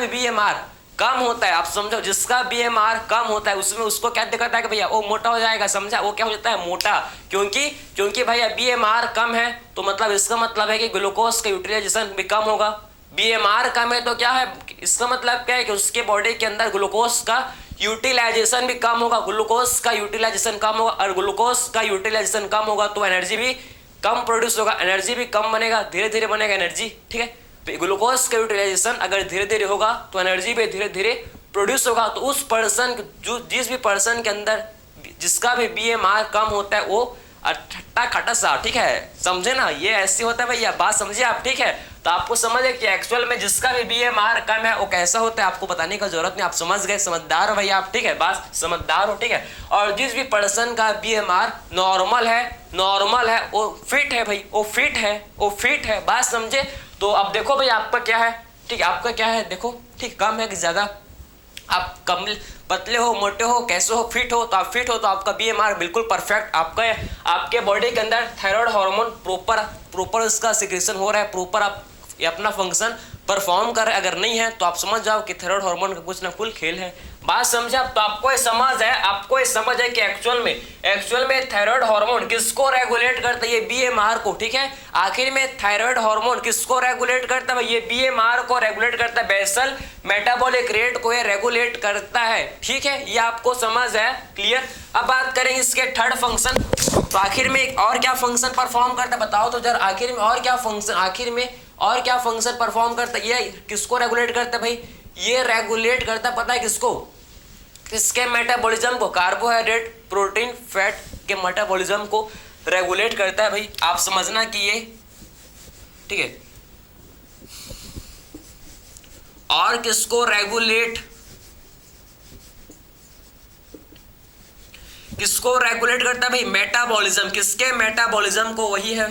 बीएमआर कम होता है, आप समझो, जिसका बीएमआर कम होता है उसमें उसको क्या दिक्कत है कि भैया वो मोटा हो जाएगा, समझा, वो क्या हो जाता है, मोटा, क्योंकि भैया बीएमआर कम है, तो मतलब इसका मतलब है कि ग्लूकोज का यूटिलाइजेशन भी कम होगा। बीएमआर कम है तो क्या है, इसका मतलब क्या है कि उसके बॉडी के अंदर ग्लूकोज का यूटिलाइजेशन भी कम होगा, ग्लूकोज का यूटिलाइजेशन कम होगा, और ग्लूकोज का यूटिलाइजेशन कम होगा तो एनर्जी भी कम प्रोड्यूस होगा, एनर्जी भी कम बनेगा, धीरे धीरे बनेगा एनर्जी, ठीक है। तो ग्लूकोज का यूटिलाइजेशन अगर धीरे धीरे होगा तो एनर्जी भी धीरे धीरे प्रोड्यूस होगा। तो उस पर्सन, जिस भी पर्सन के अंदर जिसका भी बीएमआर कम होता है वो ठट्टा खट्टा सा, ठीक है, समझे ना, ये ऐसे होता है भैया, बात समझिए आप, ठीक है। तो आपको समझ है कि एक्चुअल में जिसका भी बीएमआर कम है वो कैसा होता है, आपको बताने का जरूरत नहीं, आप समझ गए, समझदार हो भैया आप, ठीक है, बात समझदार हो, ठीक है। और जिस भी पर्सन का बीएमआर नॉर्मल है, वो फिट है भाई, वो फिट है, बात समझे। तो अब देखो भाई आपका क्या है, ठीक है, आपका क्या है, देखो, ठीक, कम है कि ज्यादा, आप कम पतले हो, मोटे हो, कैसे हो, फिट हो, तो आप फिट हो तो आपका बीएमआर बिल्कुल परफेक्ट, आपका आपके बॉडी के अंदर थायराइड हार्मोन प्रॉपर इसका सिक्रेशन हो रहा है, प्रॉपर आप ये अपना फंक्शन परफॉर्म कर रहे, अगर नहीं है तो आप समझ जाओ कि थायराइड हार्मोन का कुछ ना कुछ खेल है, बात समझे आप। तो आपको ये समझ है कि एक्चुअल में थायराइड हार्मोन किसको रेगुलेट करता है, ये बीएमआर को, ठीक है। आखिर में थायराइड हार्मोन किसको रेगुलेट करता है, ये बीएमआर को रेगुलेट करता है, बेसल मेटाबॉलिक रेट को ये रेगुलेट करता है, ठीक है, ये आपको समझ है, क्लियर। अब बात करेंगे इसके थर्ड फंक्शन, तो आखिर में और क्या फंक्शन परफॉर्म करता है बताओ तो जरा, आखिर में और क्या फंक्शन परफॉर्म करता है, ये किसको रेगुलेट करता है भाई, ये रेगुलेट करता है, पता है किसको, किसके मेटाबॉलिज्म को, कार्बोहाइड्रेट प्रोटीन फैट के मेटाबॉलिज्म को रेगुलेट करता है भाई, आप समझना कि ये ठीक है। और किसको रेगुलेट करता है भाई? मेटाबॉलिज्म। किसके मेटाबॉलिज्म को? वही है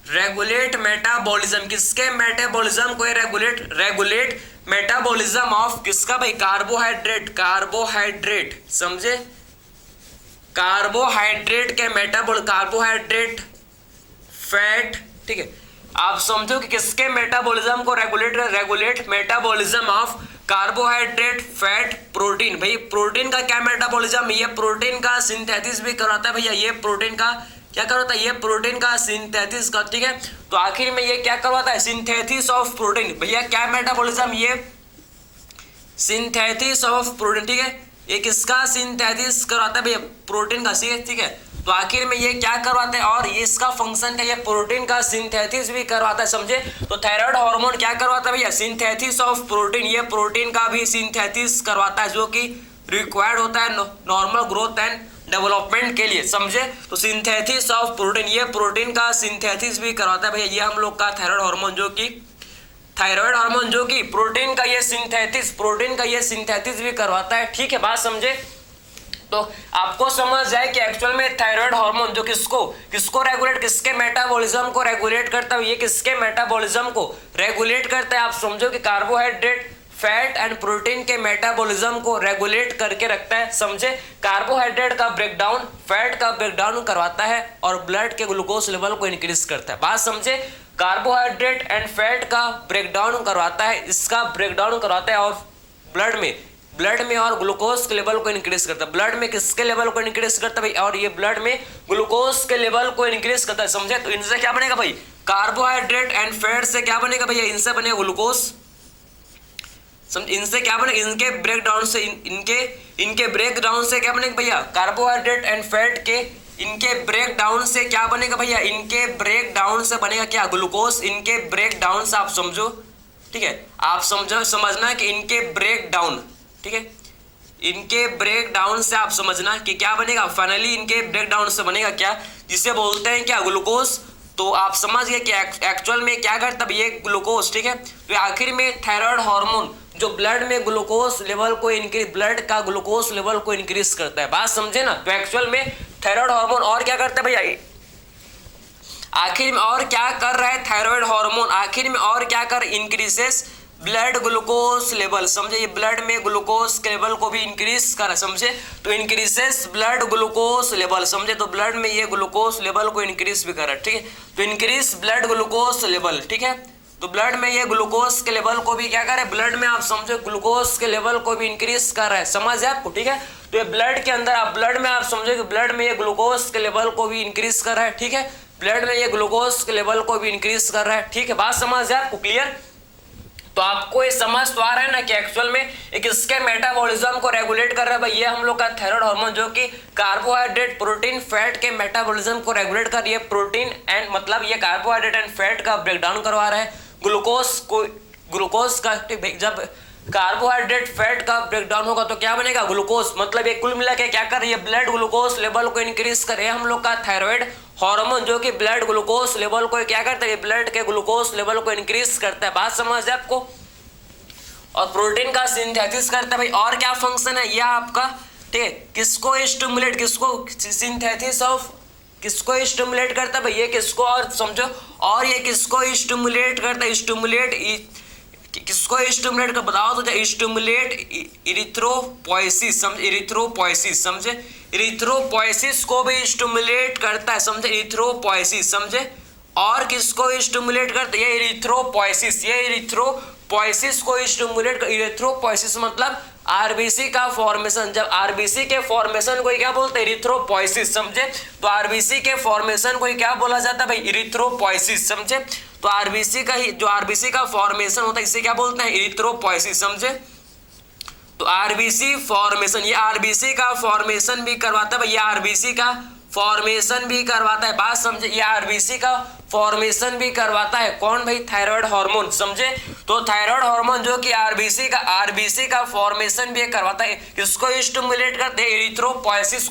रेगुलेट मेटाबॉलिज्म। किसके मेटाबॉलिज्म को रेगुलेट मेटाबॉलिज्म ऑफ किसका भाई? कार्बोहाइड्रेट समझे? कार्बोहाइड्रेट के कार्बोहाइड्रेट फैट, ठीक है। आप समझो कि किसके मेटाबॉलिज्म को regulate metabolism of carbohydrate fat protein. भाई प्रोटीन का क्या मेटाबॉलिज्म? ये प्रोटीन का सिंथेसिस भी करवाता है भैया। ये प्रोटीन का क्या करवाता है? ये प्रोटीन का सिंथेसिस का, ठीक है। तो आखिर में ये क्या करवाता है? Synthesis of protein. भैया क्या मेटाबॉलिज्म? ये सिंथेसिस ऑफ प्रोटीन, ठीक है। ये किसका सिंथेसिस करवाता है भैया? प्रोटीन का, ठीक है। तो आखिर में ये क्या करवाता है? और ये इसका फंक्शन क्या? ये प्रोटीन का सिंथेसिस भी करवाता है, समझे? तो थायराइड हार्मोन क्या करवाता है भैया? Synthesis of protein. ये प्रोटीन का भी सिंथेसिस करवाता है, जो कि रिक्वायर्ड होता है नॉर्मल ग्रोथ एंड डेवलपमेंट के लिए, समझे? तो सिंथेसिस ऑफ प्रोटीन, ये प्रोटीन का सिंथेसिस भी करवाता है भैया। ये हम लोग का थायराइड हार्मोन, जो कि प्रोटीन का ये सिंथेसिस भी करवाता है, ठीक है। बात समझे? तो आपको समझ जाए कि एक्चुअल में थायराइड हार्मोन जो किसको रेगुलेट, किसके मेटाबॉलिज्म को रेगुलेट करता है? ये किसके मेटाबॉलिज्म को रेगुलेट करता है? आप समझो कि कार्बोहाइड्रेट फैट एंड प्रोटीन के मेटाबॉलिज्म को रेगुलेट करके रखता है, समझे? कार्बोहाइड्रेट का ब्रेकडाउन, फैट का ब्रेकडाउन करवाता है और ब्लड के ग्लूकोज लेवल को इंक्रीज करता है। बात समझे? कार्बोहाइड्रेट एंड फैट का ब्रेकडाउन करवाता है, इसका ब्रेकडाउन करवाता है और ब्लड में और ग्लूकोज के लेवल को इंक्रीज करता है। ब्लड में किसके लेवल को इंक्रीज करता है भाई? और ये ब्लड में ग्लूकोज के लेवल को इंक्रीज करता है, समझे? तो इनसे क्या बनेगा भाई? कार्बोहाइड्रेट एंड फैट से क्या बनेगा भैया? इनसे बनेगा ग्लूकोज, समझ? इनसे क्या बनेगा? इनके ब्रेकडाउन से क्या बनेगा भैया? कार्बोहाइड्रेट एंड फैट के इनके ब्रेकडाउन से क्या बनेगा भैया? इनके ब्रेकडाउन से बनेगा क्या? ग्लूकोज। इनके ब्रेकडाउन से आप समझो, ठीक है। आप समझना कि इनके ब्रेकडाउन, ठीक है, इनके ब्रेकडाउन से आप समझना कि क्या बनेगा? फाइनली इनके ब्रेकडाउन से बनेगा क्या? जिसे बोलते हैं क्या? ग्लूकोज। तो आप समझ गए कि एक्चुअल में क्या करता है ये ग्लूकोज, ठीक है। तो आखिर में थायराइड हार्मोन जो ब्लड में ग्लूकोज लेवल को ब्लड का ग्लूकोज लेवल को इंक्रीज करता है। बात समझे ना? तो एक्चुअल में थायराइड हार्मोन और क्या करता है भैया? आखिर में और क्या कर रहा है थायराइड हार्मोन? आखिर में और क्या कर इंक्रीजेस ब्लड ग्लूकोज लेवल, समझे? ये ब्लड में ग्लूकोज के लेवल को भी इंक्रीज कर, समझे? तो इंक्रीजेस ब्लड ग्लूकोज लेवल, समझे? तो ब्लड में ये ग्लूकोज लेवल को इंक्रीज भी कर रहा है, ठीक है। तो इंक्रीज ब्लड ग्लूकोज लेवल, ठीक है। तो ब्लड में ये ग्लूकोज के लेवल को भी क्या कर रहा है? ब्लड में आप समझो ग्लूकोज के लेवल को भी इंक्रीज कर रहा है, समझ है आपको, ठीक है। तो ये ब्लड के अंदर ब्लड में आप समझो कि ब्लड में ये ग्लूकोज के लेवल को भी इंक्रीज कर रहा है, ठीक है। ब्लड में ये ग्लूकोज के लेवल को भी इंक्रीज कर रहा है, ठीक है। बात समझ है आपको? क्लियर? तो आपको ये समझ तो आ रहा है ना कि एक्चुअल में एक इसके मेटाबॉलिज्म को रेगुलेट कर रहा है भाई, ये हम लोग का थायराइड हार्मोन, जो कि कार्बोहाइड्रेट प्रोटीन फैट के मेटाबॉलिज्म को रेगुलेट कर रही है। प्रोटीन एंड मतलब ये कार्बोहाइड्रेट एंड फैट का ब्रेकडाउन करवा रहा है, ग्लूकोज का, ठीक। जब कार्बोहाइड्रेट फैट का ब्रेकडाउन होगा तो क्या बनेगा? ग्लूकोज। मतलब ये कुल मिला के क्या कर रही है? ब्लड ग्लूकोज लेवल को इंक्रीज कर रही है हम लोग का थायराइड हार्मोन, जो कि ब्लड ग्लूकोज लेवल को क्या करता है? ब्लड के ग्लूकोज लेवल को इंक्रीज करता है। बात समझ है आपको? और प्रोटीन का सिंथेसिस करता है भाई। और क्या फंक्शन है ये आपका, ठीक है। किसको स्टिमुलेट, सिंथेसिस ऑफ किसको स्टिमुलेट करता है भाई? ये किसको, और समझो, और ये किसको स्टिमुलेट करता है? किसको स्टिमुलेट कर बताओ तो? स्टिमुलेट इरिथ्रोपोइसिस, समझे? इरिथ्रोपोइसिस, समझे? इरिथ्रोपोइसिस को भी स्टिमुलेट करता है, समझे? इरिथ्रोपोइसिस, समझे? और किसको स्टिमुलेट करता है? ये इरिथ्रोपोइसिस को स्टिमुलेट कर। इरिथ्रोपोइसिस मतलब आरबीसी का फॉर्मेशन। जब आरबीसी के फॉर्मेशन को क्या बोलते हैं? इरिथ्रोपोइसिस, समझे? तो आरबीसी के फॉर्मेशन को क्या बोला जाता है भाई? इरिथ्रोपोइसिस, समझे? तो आरबीसी का फॉर्मेशन होता है, इसे क्या बोलते हैं? इरिथ्रोपोइसिस, समझे? तो आरबीसी फॉर्मेशन, ये आरबीसी का फॉर्मेशन भी करवाता है भाई। ये आरबीसी का फॉर्मेशन भी करवाता है, बात समझे, ये आरबीसी का फॉर्मेशन भी करवाता है। कौन भाई? थायराइड हार्मोन, समझे। तो थायराइड हार्मोन जो कि आरबीसी का फॉर्मेशन भी करवाता है। किसको स्टिमुलेट करते हैं? इरिथ्रोपोएसिस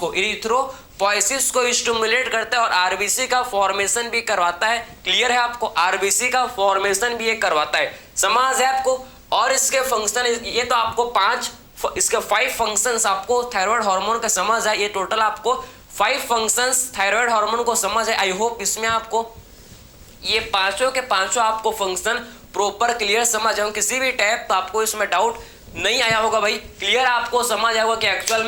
को स्टिमुलेट करता है और आरबीसी का फॉर्मेशन भी करवाता है। क्लियर है आपको? आरबीसी का फॉर्मेशन भी ये करवाता है, समझ है आपको। और इसके फंक्शन, ये तो आपको 5 फंक्शंस आपको थायराइड हार्मोन का समझ है। ये टोटल आपको 5 फंक्शंस थायराइड हार्मोन को समझ है। आई होप इसमें आपको ये पांचों के पांचों आपको फंक्शन प्रॉपर क्लियर समझ आए। किसी भी टाइप तो आपको इसमें डाउट नहीं आया होगा भाई। क्लियर आपको समझ आया होगा कि एक्चुअल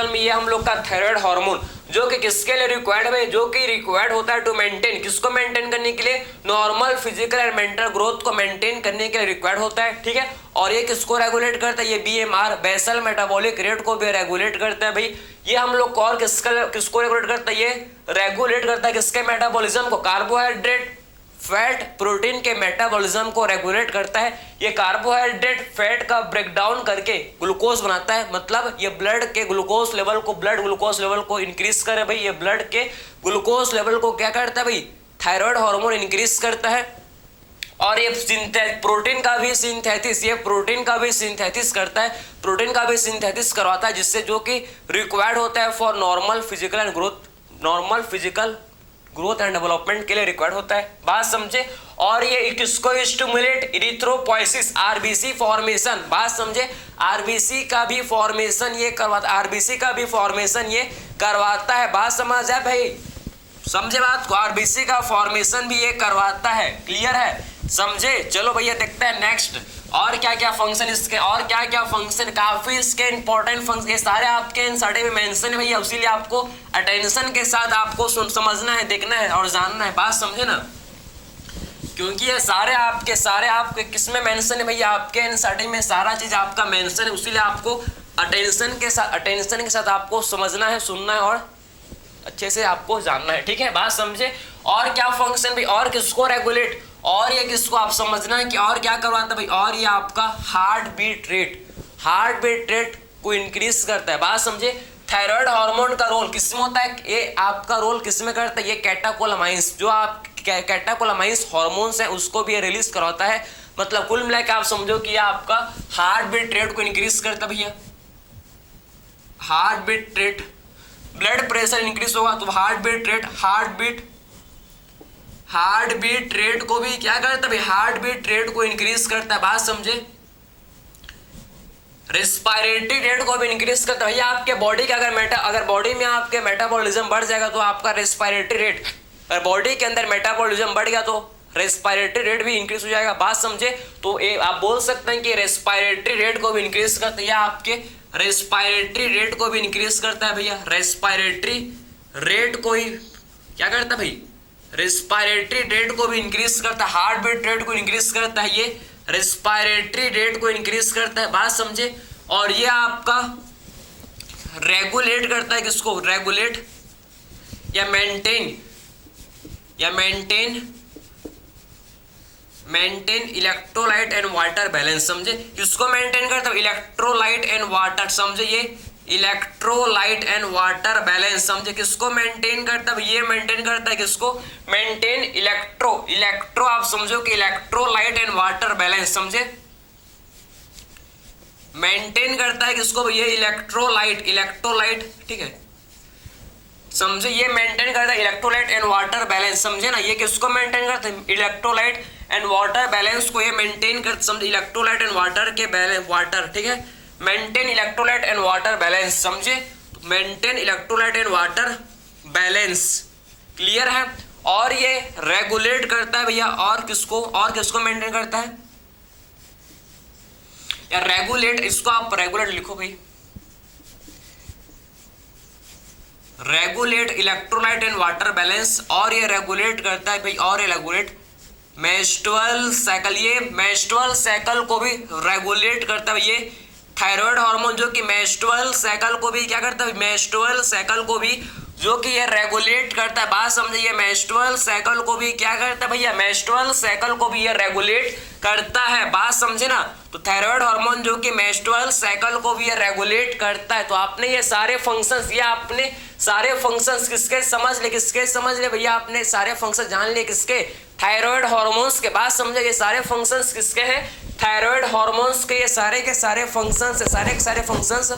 में ये हम लोग का थायराइड हार्मोन जो कि किसके लिए रिक्वायर्ड है, जो कि रिक्वायर्ड होता है टू मेंटेन, किसको मेंटेन करने के लिए? Normal physical and mental growth को मेंटेन करने के लिए रिक्वायर्ड होता है, ठीक है। और ये किसको रेगुलेट करता है? ये बीएमआर, बेसल मेटाबॉलिक रेट को भी रेगुलेट करता है भाई। ये हम लोग और किसको रेगुलेट करता है? ये रेगुलेट करता है किसके मेटाबॉलिज्म को? कार्बोहाइड्रेट, फैट, प्रोटीन के मेटाबॉलिज्म को रेगुलेट करता है। ये कार्बोहाइड्रेट, फैट का ब्रेकडाउन करके ग्लूकोज बनाता है, मतलब ये ब्लड ग्लूकोज लेवल को इंक्रीज करे भाई। ये ब्लड के ग्लूकोज लेवल को क्या करता है भाई? थायराइड हार्मोन इंक्रीज करता है। और ये प्रोटीन का भी सिंथेसिस करता है, प्रोटीन का भी सिंथेसिस करवाता है, जिससे जो कि रिक्वायर्ड होता है for normal physical growth and development के लिए रिक्वायर्ड होता है, बात समझे। और ये किसको स्टिमुलेट? इरिथ्रोपोएसिस, आरबीसी फॉर्मेशन, बात समझे। आरबीसी का भी फॉर्मेशन ये करवाता है, बात समझ है भाई, समझे बात को। आरबीसी का फॉर्मेशन भी ये करवाता है, क्लियर है, समझे। चलो भैया देखते हैं नेक्स्ट और क्या क्या फंक्शन इसके, और क्या क्या फंक्शन, काफी इसके इंपॉर्टेंट फंक्शन, ये सारे आपके एनसीईआरटी में मेंशन है भैया, इसीलिए आपको अटेंशन के साथ आपको समझना है, देखना है और जानना है, बात समझे ना। क्योंकि ये सारे आपके किस में मेंशन है भैया? आपके एनसीईआरटी में सारा चीज आपका मेंशन है, इसीलिए आपको अटेंशन के साथ आपको समझना है, सुनना है और अच्छे से आपको जानना है, ठीक है, बात समझे। और क्या फंक्शन भी, और किसको रेगुलेट, और ये किसको आप समझना है कि और क्या करवाता है भाई? और ये आपका हार्ट बीट रेट को इंक्रीज करता है, बात समझे। थायराइड हार्मोन का रोल किसमें होता है? ये आपका रोल किसमें करता है? ये कैटेकोलामाइंस, जो आप कैटेकोलामाइंस हॉर्मोन्स है उसको भी रिलीज करवाता है। मतलब कुल मिलाकर आप समझो कि ये आपका हार्ट बीट रेट को इंक्रीज करता है भैया। Heartbeat rate, blood pressure increase होगा तो हार्ट बीट रेट को भी क्या करता है? हार्ट बीट रेट को इंक्रीज करता है, बात समझे। रेस्पिरेटरी रेट को भी इंक्रीज करता है भैया। आपके बॉडी का अगर बॉडी में आपके मेटाबॉलिज्म बढ़ जाएगा तो आपका रेस्पिरेटरी रेट, अगर बॉडी के अंदर मेटाबॉलिज्म बढ़ गया तो रेस्पिरेटरी रेट भी इंक्रीज हो जाएगा, बात समझे। तो आप बोल सकते हैं कि रेस्पिरेटरी रेट को भी इंक्रीज करता है, या आपके रेस्पिरेटरी रेट को भी इंक्रीज करता है भैया। रेस्पिरेटरी रेट को ही क्या करता है भाई? रेस्पिरेटरी रेट को भी इंक्रीज करता है, हार्ट बीट रेट को इंक्रीज करता है, ये रेस्पिरेटरी रेट को इंक्रीज करता है, बात समझे। और ये आपका रेगुलेट करता है किसको? रेगुलेट या maintain electrolyte and water balance, समझे। किसको मेंटेन करता है? इलेक्ट्रोलाइट एंड वाटर, समझे। ये इलेक्ट्रोलाइट एंड वाटर बैलेंस, समझे। किसको मेंटेन करता है? ये मेंटेन करता है किसको? मेंटेन इलेक्ट्रो आप समझो कि इलेक्ट्रोलाइट एंड वाटर बैलेंस, समझे। मेंटेन करता है किसको? ये इलेक्ट्रोलाइट, ठीक है, समझे। ये मेंटेन करता है इलेक्ट्रोलाइट एंड वाटर बैलेंस, समझे ना। ये किसको मेंटेन करता है? इलेक्ट्रोलाइट एंड वाटर बैलेंस को ये मेंटेन करता, समझे। इलेक्ट्रोलाइट एंड वाटर के बैलेंस, वाटर, ठीक है, maintain electrolyte and water balance, समझे। Maintain electrolyte and water balance, clear है। और ये रेगुलेट करता है भैया, और किसको मेंटेन करता है? या रेगुलेट, इसको आप रेगुलेट लिखो भाई, regulate electrolyte and water balance. और ये रेगुलेट करता है भाई, और ये रेगुलेट मेंस्ट्रुअल साइकिल, ये मेंस्ट्रुअल साइकिल को भी रेगुलेट करता है। ये थायराइड हार्मोन जो कि मेंस्ट्रुअल साइकिल को भी क्या करता है? मेंस्ट्रुअल साइकिल को भी जो कि ये रेगुलेट करता है, बात समझे। ये मेंस्ट्रुअल साइकिल को भी क्या करता है भैया? मेंस्ट्रुअल साइकिल को भी ये रेगुलेट करता है, बात समझे ना। तो थायराइड हार्मोन जो कि मेंस्ट्रुअल साइकिल को भी ये रेगुलेट करता है। तो आपने ये सारे फंक्शंस, ये आपने सारे फंक्शंस किसके समझ ले भैया, आपने सारे फंक्शन जान लिए किसके, थायराइड हार्मोन्स के। बात समझे, ये सारे फंक्शंस किसके हैं, थायराइड हार्मोन्स के। ये सारे के सारे फंक्शंस, सारे के सारे फंक्शंस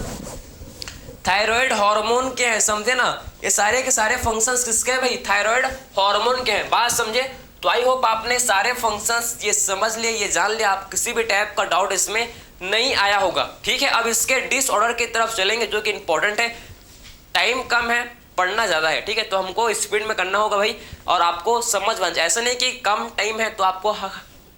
थायराइड हार्मोन के हैं, समझे ना। ये सारे के सारे फंक्शंस किसके हैं भाई, थायराइड हार्मोन के हैं। बात समझे। तो आई होप आपने सारे फंक्शंस ये समझ लिए, ये जान लिया, आप किसी भी टाइप का डाउट इसमें नहीं आया होगा। ठीक है, अब इसके डिसऑर्डर की तरफ चलेंगे जो कि इंपॉर्टेंट है। टाइम कम है, पढ़ना ज़्यादा है, ठीक है, तो हमको स्पीड में करना होगा भाई, और आपको समझ बन जाए। ऐसा नहीं कि कम टाइम है तो आपको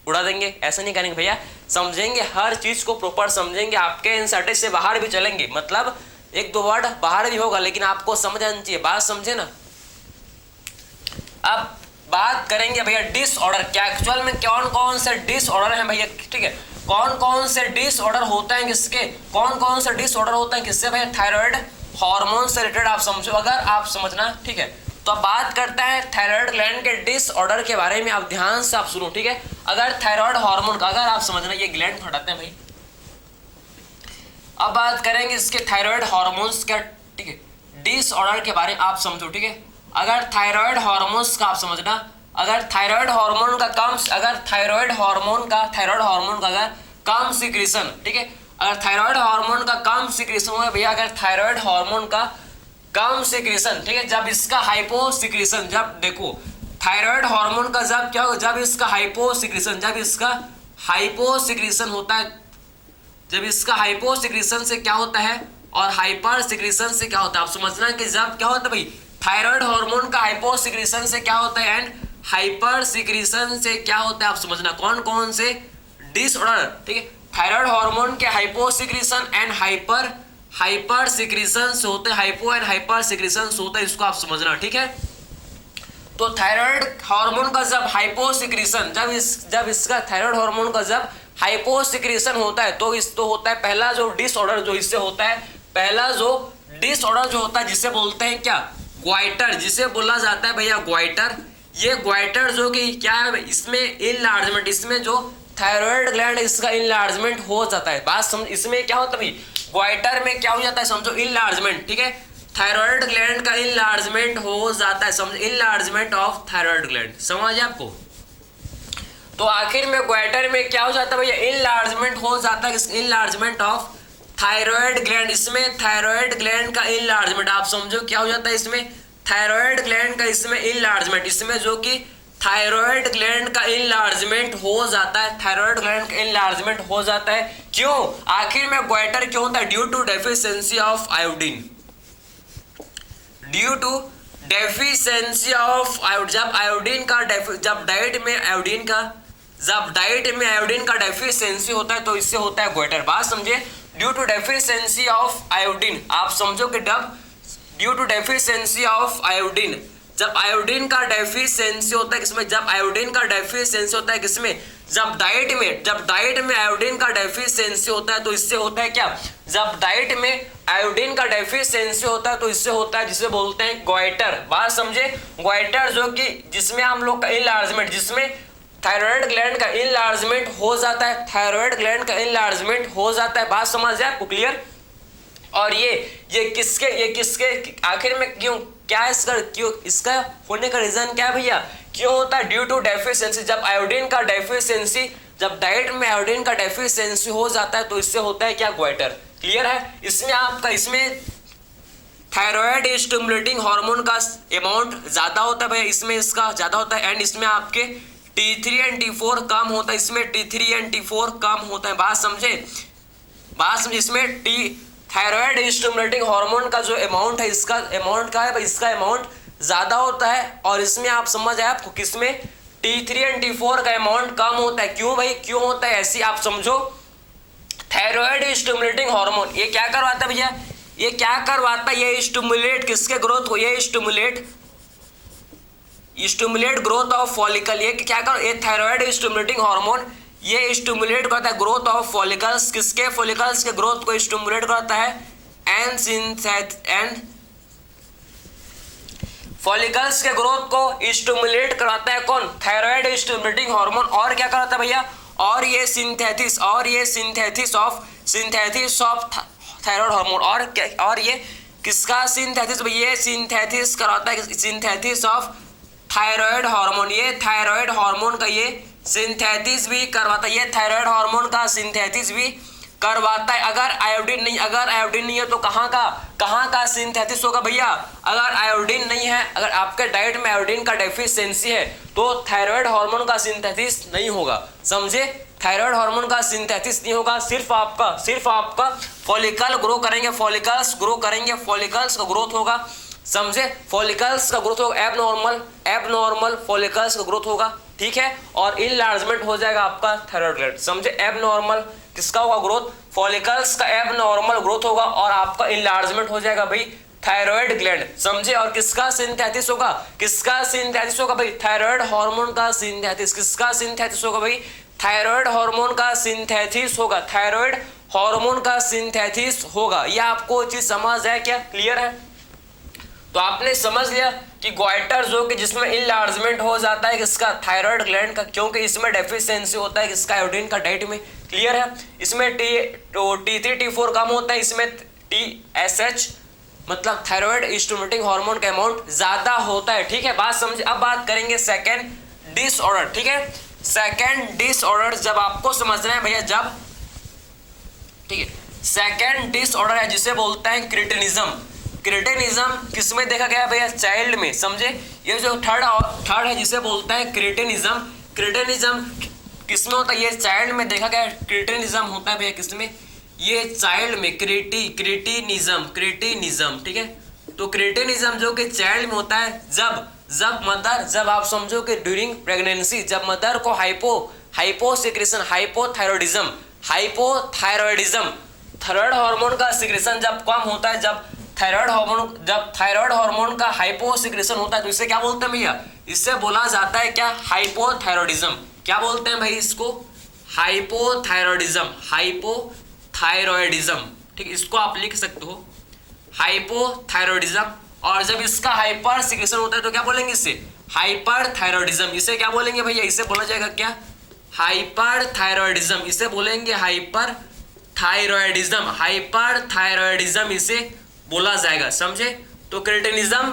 उड़ा देंगे, ऐसा नहीं करेंगे भैया, समझेंगे, हर चीज़ को प्रॉपर समझेंगे, आपके एनसीईआरटी से बाहर भी चलेंगे, मतलब एक दो वर्ड बाहर भी होगा लेकिन आपको समझ आनी चाहिए। बात समझे ना। अब बात करेंगे भैया डिसऑर्डर, क्या एक्चुअल में कौन कौन से डिसऑर्डर हैं भैया, ठीक है, कौन कौन से डिसऑर्डर होते हैं किसके, कौन कौन से डिसऑर्डर होते हैं किससे भैया, थायराइड हार्मोन से रिलेटेड। आप समझो, अगर आप समझना, ठीक है। तो अब बात करते हैं थायराइड ग्लैंड के डिसऑर्डर के बारे में, आप ध्यान से आप सुनो, ठीक है। अगर थायराइड हार्मोन का, अगर आप समझना, ये ग्लैंड हटाते हैं भाई। अब बात करेंगे इसके थायराइड हार्मोन्स का, ठीक है, डिसऑर्डर के बारे में आप समझो, ठीक है। अगर थायराइड हार्मोन्स का आप समझना, अगर थायराइड हार्मोन का कम, अगर थायराइड हार्मोन का अगर कम सिक्रीशन, ठीक है, अगर थायराइड हार्मोन का कम सिक्रीशन हुआ भैया, अगर थायराइड हार्मोन का कम सिक्रीशन, ठीक है, जब इसका हाइपो सिक्रीशन, जब देखो थायराइड हार्मोन का जब क्या होगा, जब इसका हाइपो सिक्रीशन होता है, जब इसका हाइपो सिक्रीशन से क्या होता है और हाइपर सिक्रीशन से क्या होता है, आप समझना कि जब क्या होता है भाई, थायराइड हार्मोन का हाइपो सिक्रीशन से क्या होता है एंड हाइपर सिक्रीशन से क्या होता है, आप समझना कौन कौन से डिसऑर्डर, ठीक है, थायराइड हार्मोन के hypo secretion and hyper secretion से होते हैं, हाइपो एंड हाइपर सिक्रीशन से होता है, इसको आप समझना, ठीक है। तो थायराइड हार्मोन का जब हाइपो सिक्रीशन, जब इसका थायराइड हार्मोन का जब हाइपो सिक्रीशन होता है तो इस तो होता है पहला जो डिसऑर्डर जो इससे होता है, पहला जो डिसऑर्डर जो होता है जिसे बोलते हैं क्या, ग्वाइटर, जिसे बोला जाता है भैया ग्वाइटर। ये ग्वाइटर जो कि क्या है, इसमें इनलार्जमेंट, इसमें जो थायराइड ग्लैंड इसका इनलार्जमेंट हो जाता है। बात समझ, इसमें क्या होता है भाई, ग्वाइटर में क्या हो जाता है, समझो इनलार्जमेंट, ठीक है, थायराइड ग्लैंड का इनलार्जमेंट हो जाता है, समझो इनलार्जमेंट ऑफ थायराइड ग्लैंड, समझ आपको। तो आखिर में ग्वाइटर में क्या हो जाता है भैया, इनलार्जमेंट हो जाता है, इनलार्जमेंट ऑफ थायराइड ग्लैंड, इसमें थायराइड ग्लैंड का इनलार्जमेंट, आप समझो क्या हो जाता है, इसमें थायराइड ग्लैंड का इसमें इनलार्जमेंट, इसमें जो कि थायराइड ग्लैंड का इनलार्जमेंट हो जाता है, थायराइड ग्लैंड का इनलार्जमेंट हो जाता है। क्यों, आखिर में ग्वाइटर क्यों होता है, due to deficiency of iodine, due to deficiency of iodine, जब आयोडीन का जब डाइट में आयोडीन का डेफिशिएंसी होता है तो इससे होता है ग्वाइटर। बात समझे, due to deficiency of iodine, आप समझो कि due to deficiency of iodine, जब आयोडीन का डेफिशिएंसी होता है किसमें, जब आयोडीन का डेफिशिएंसी होता है किसमें, जब डाइट में आयोडीन का डेफिशिएंसी होता है तो इससे होता है क्या, जब डाइट में आयोडीन का डेफिशिएंसी होता है तो इससे होता है जिसे बोलते हैं ग्वाइटर। बात समझे, ग्वाइटर जो कि जिसमें हम लोग का इनलार्जमेंट, जिसमें थायराइड ग्लैंड का इनलार्जमेंट हो जाता है, थायराइड ग्लैंड का इनलार्जमेंट हो जाता है। बात समझ जाए आपको क्लियर। और ये किसके आखिर में क्यों, क्या इसका होने का रीजन क्या है भैया, क्यों होता है, ड्यू टू डेफिशिएंसी, जब आयोडीन का डेफिशिएंसी, जब डाइट में आयोडीन का डेफिशिएंसी हो जाता है तो इससे होता है क्या, ग्वाइटर। क्लियर है। इसमें थायराइड स्टिमुलेटिंग हार्मोन का अमाउंट ज्यादा होता है भैया, इसमें इसका ज्यादा होता है एंड इसमें आपके T3 एंड T4 कम होता है, इसमें T3 एंड T4 कम होता है। बात समझे, इसमें थायराइड स्टिमुलेटिंग हार्मोन का जो अमाउंट है, इसका अमाउंट का है, इसका अमाउंट ज्यादा होता है और इसमें आप समझ आए आपको किसमें T3 एंड T4 का अमाउंट कम होता है। क्यों भाई, क्यों होता है ऐसी, आप समझो थायराइड स्टिमुलेटिंग हार्मोन ये क्या करवाता है भैया, ये क्या करवाता है, ये स्टिमुलेट किसके ग्रोथ को, ये स्टिमुलेट ग्रोथ ऑफ फॉलिकल, ये क्या कर, ये थायराइड स्टिमुलेटिंग हार्मोन ये स्टिमुलेट करता है ग्रोथ ऑफ फॉलिकल्स, किसके, फॉलिकल्स के ग्रोथ को स्टिमुलेट करता है एंड फॉलिकल्स के ग्रोथ को स्टिमुलेट कराता है कौन, थायराइड स्टिमुलेटिंग हार्मोन। और क्या कराता है भैया, और ये सिंथेसिस ऑफ थायराइड हार्मोन, और ये किसका सिंथेसिस, ये सिंथेसिस करवाता है, सिंथेसिस ऑफ थायराइड हार्मोन, ये थायराइड हार्मोन का ये सिंथेसिस भी करवाता है, ये थायराइड हार्मोन का सिंथेसिस भी करवाता है। अगर आयोडीन नहीं है तो कहाँ का सिंथेसिस होगा भैया? अगर आयोडीन नहीं है, अगर आपके डाइट में आयोडीन का डेफिशिएंसी है तो थायराइड हार्मोन का सिंथेसिस नहीं होगा, समझे? थायराइड हार्मोन का सिंथेसिस नहीं होगा, सिर्फ आपका फॉलिकल ग्रो करेंगे, फॉलिकल्स का ग्रोथ होगा, समझे? फॉलिकल्स का ग्रोथ होगा, एबनॉर्मल फॉलिकल्स का ग्रोथ होगा, ठीक है? और इनलार्जमेंट हो जाएगा आपका थायराइड ग्लैंड, समझे? एबनॉर्मल किसका होगा ग्रोथ? फॉलिकल्स का एबनॉर्मल ग्रोथ होगा और आपका इनलार्जमेंट हो जाएगा भाई थायराइड ग्लैंड, समझे? और किसका सिंथेसिस होगा भाई? थायराइड हार्मोन का सिंथेसिस, किसका सिंथेसिस होगा भाई? थायराइड हार्मोन का सिंथेसिस होगा, थायराइड हार्मोन का सिंथेसिस होगा। यह आपको चीज समझ है क्या? क्लियर है? तो आपने समझ लिया कि गोइटर जो कि जिसमें इनलार्जमेंट हो जाता है किसका? थायराइड ग्लैंड का, क्योंकि इसमें डेफिशिएंसी होता है किसका? आयोडीन का डाइट में, क्लियर है? इसमें T3 T4 कम होता है, इसमें TSH मतलब थायराइड स्टिमुलेटिंग हार्मोन का अमाउंट ज्यादा होता है, ठीक है? बात समझे? अब बात करेंगे सेकेंड डिसऑर्डर, ठीक है? सेकेंड डिसऑर्डर जब आपको समझना है भैया, जब, ठीक है, सेकेंड डिसऑर्डर है जिसे बोलते हैं क्रिटिनिज्म किसमें देखा गया भैया? चाइल्ड में, समझे? ये जो थर्ड है जिसे बोलते हैं क्रिटिनिज्म किसमें होता है? ये चाइल्ड में देखा गया क्रिटिनिज्म होता है भैया, किसमें? ये चाइल्ड में क्रिटिनिज्म, ठीक है? तो क्रिटिनिज्म जो कि चाइल्ड में होता है जब आप समझो कि ड्यूरिंग प्रेगनेंसी, जब मदर को हाइपोथायरॉयडिज्म थायराइड हार्मोन का सिक्रेशन जब कम होता है, जब थायराइड हार्मोन का हाइपोसिक्रेशन होता है, तो इसे क्या बोलते हैं भैया? इससे बोला जाता है क्या? हाइपोथायरॉयडिज्म। क्या बोलते हैं भाई इसको? हाइपोथायरॉयडिज्म, ठीक, इसको आप लिख सकते हो हाइपोथायरॉयडिज्म। और जब इसका हाइपर सिक्रेशन होता है तो क्या बोलेंगे इसे? हाइपरथायरॉयडिज्म। इसे क्या बोलेंगे भैया? इसे बोला जाएगा क्या? हाइपरथायरॉयडिज्म। इसे बोलेंगे हाइपरथायरॉयडिज्म इसे बोला जाएगा, समझे? तो क्रिटिनिज्म,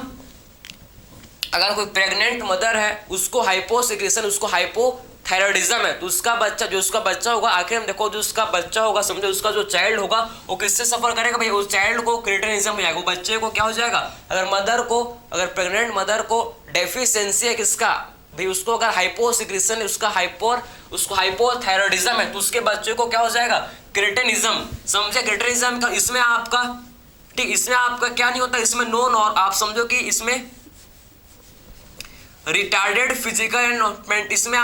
अगर कोई प्रेग्नेंट मदर है उसको हाइपोसिक्रेशन, उसको हाइपोथायरॉयडिज्म है, तो उसका बच्चा होगा, आखिर में देखो जो उसका बच्चा होगा, समझे? उसका जो चाइल्ड होगा वो किससे सफर करेगा भाई? उस चाइल्ड को क्रिटिनिज्म हो जाएगा, वो बच्चे को क्या हो जाएगा? अगर प्रेग्नेंट मदर को डेफिशिएंसी है किसका भाई? उसको अगर हाइपोसिक्रेशन है, उसको हाइपोथायरॉयडिज्म है, तो उसके बच्चे को क्या हो जाएगा? क्रिटिनिज्म, समझे? क्रिटिनिज्म का इसमें आपका, ठीक, इसमें आपका क्या नहीं होता, इसमें नॉन, और आप समझो कि इसमें रिटार्डेड फिजिकल एंड इसमें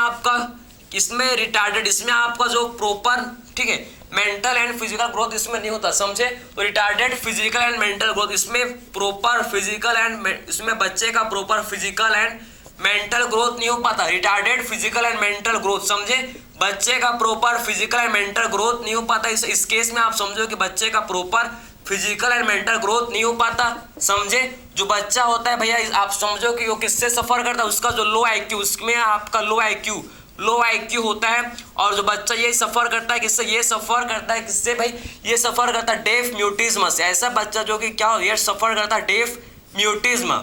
आपका जो प्रॉपर, ठीक है, मेंटल एंड फिजिकल ग्रोथ इसमें नहीं होता, समझे? तो retarded physical and mental growth, इसमें प्रॉपर फिजिकल एंड, इसमें बच्चे का proper physical and mental growth नहीं हो पाता, retarded physical and mental growth, समझे? बच्चे का proper physical and mental growth नहीं हो पाता। इस केस में आप समझो कि बच्चे का proper physical and mental growth नहीं हो पाता, समझे? जो बच्चा होता है भैया, आप समझो कि वो किससे सफर करता है? उसका जो लो आईक्यू, उसमें आपका लो आईक्यू होता है, और जो बच्चा ये सफर करता है किससे? ये सफर करता है किससे भाई? ये सफर करता है डेफ म्यूटिज्म से। ऐसा बच्चा जो कि क्या, ये सफर करता है डेफ म्यूटिज्म।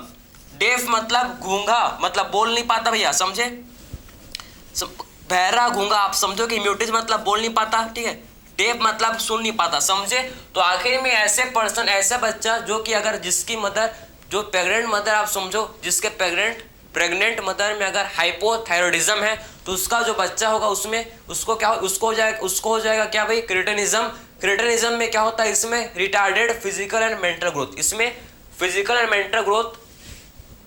डेफ मतलब गूंगा, मतलब बोल नहीं पाता भैया, समझे? बहरा गूंगा, आप समझो कि म्यूटिज्म मतलब बोल नहीं पाता, ठीक है? डेफ मतलब सुन नहीं पाता, समझे? तो आखिर में ऐसे पर्सन, ऐसा बच्चा जो कि अगर जिसकी मदर, जो प्रेग्नेंट मदर, आप समझो जिसके प्रेग्नेंट मदर में अगर हाइपोथायरॉयडिज्म है, तो उसका जो बच्चा होगा उसमें उसको हो जाएगा क्या भाई? क्रिटिनिज्म में क्या होता है? इसमें retarded physical and mental growth, इसमें फिजिकल एंड मेंटल ग्रोथ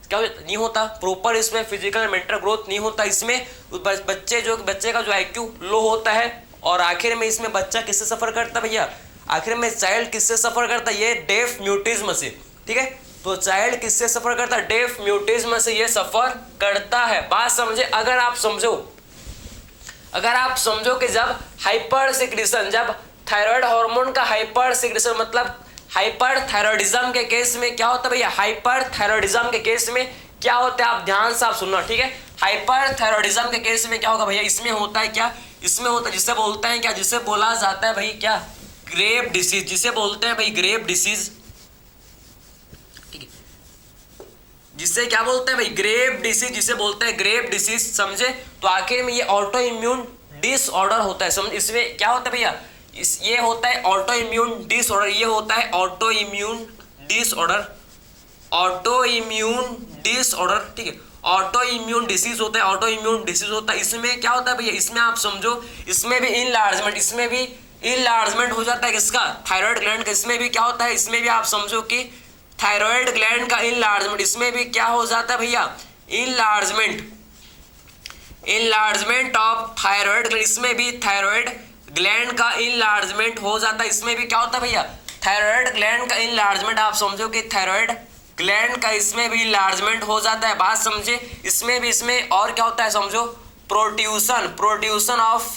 क्या नहीं होता प्रॉपर, इसमें फिजिकल एंड मेंटल ग्रोथ नहीं होता, इसमें बच्चे का जो आईक्यू लो होता है, और आखिर में इसमें बच्चा किससे सफर करता है भैया? आखिर में चाइल्ड किससे सफर करता है? ये डेफ म्यूटिज्म से, ठीक है? तो चाइल्ड किससे सफर करता है? डेफ म्यूटिज्म से ये सफर करता है। बात समझे? अगर आप समझो कि जब हाइपरसिक्रेशन, जब थायराइड हार्मोन का हाइपरसिक्रेशन, मतलब हाइपरथायरॉयडिज्म के केस में क्या होता है भैया? हाइपरथायरॉयडिज्म के केस में क्या होता है? आप ध्यान से आप सुनना, ठीक है? हाइपरथायरॉयडिज्म के केस में क्या होगा भैया? इसमें होता है क्या? इसमें होता है, जिसे बोलते हैं क्या, जिसे बोला जाता है भाई क्या, ग्रेव डिसीज, जिसे बोलते हैं भाई ग्रेव डिसीज, ठीक है, जिसे क्या बोलते हैं भाई ग्रेव डिसीज, जिसे बोलते हैं ग्रेव डिसीज, समझे। तो आखिर में ये ऑटो इम्यून डिसऑर्डर होता है, समझ, इसमें क्या होता है भैया, ये होता है ऑटो इम्यून डिसऑर्डर, ये होता है auto immune disorder, auto immune disorder, ठीक है, ऑटो इम्यून डिसीज होता है, ऑटो इम्यून डिसीज होता है। इसमें क्या होता है भैया, इसमें आप समझो, इसमें भी इनलार्जमेंट, इसमें भी इनलार्जमेंट हो जाता है किसका, थायराइड ग्लैंड का। इसमें भी क्या होता है, इसमें भी आप समझो कि थायराइड ग्लैंड का इनलार्जमेंट, इसमें भी क्या हो जाता है भैया, enlargement, enlargement of thyroid gland, इसमें भी थायराइड ग्लैंड का इनलार्जमेंट हो जाता है। इसमें भी क्या होता है भैया, थायराइड ग्लैंड का इनलार्जमेंट, आप समझो कि थायराइड ग्लैंड का इसमें भी इनलार्जमेंट हो जाता है, बात समझे। इसमें भी, इसमें और क्या होता है समझो, प्रोट्यूशन, प्रोट्यूशन ऑफ,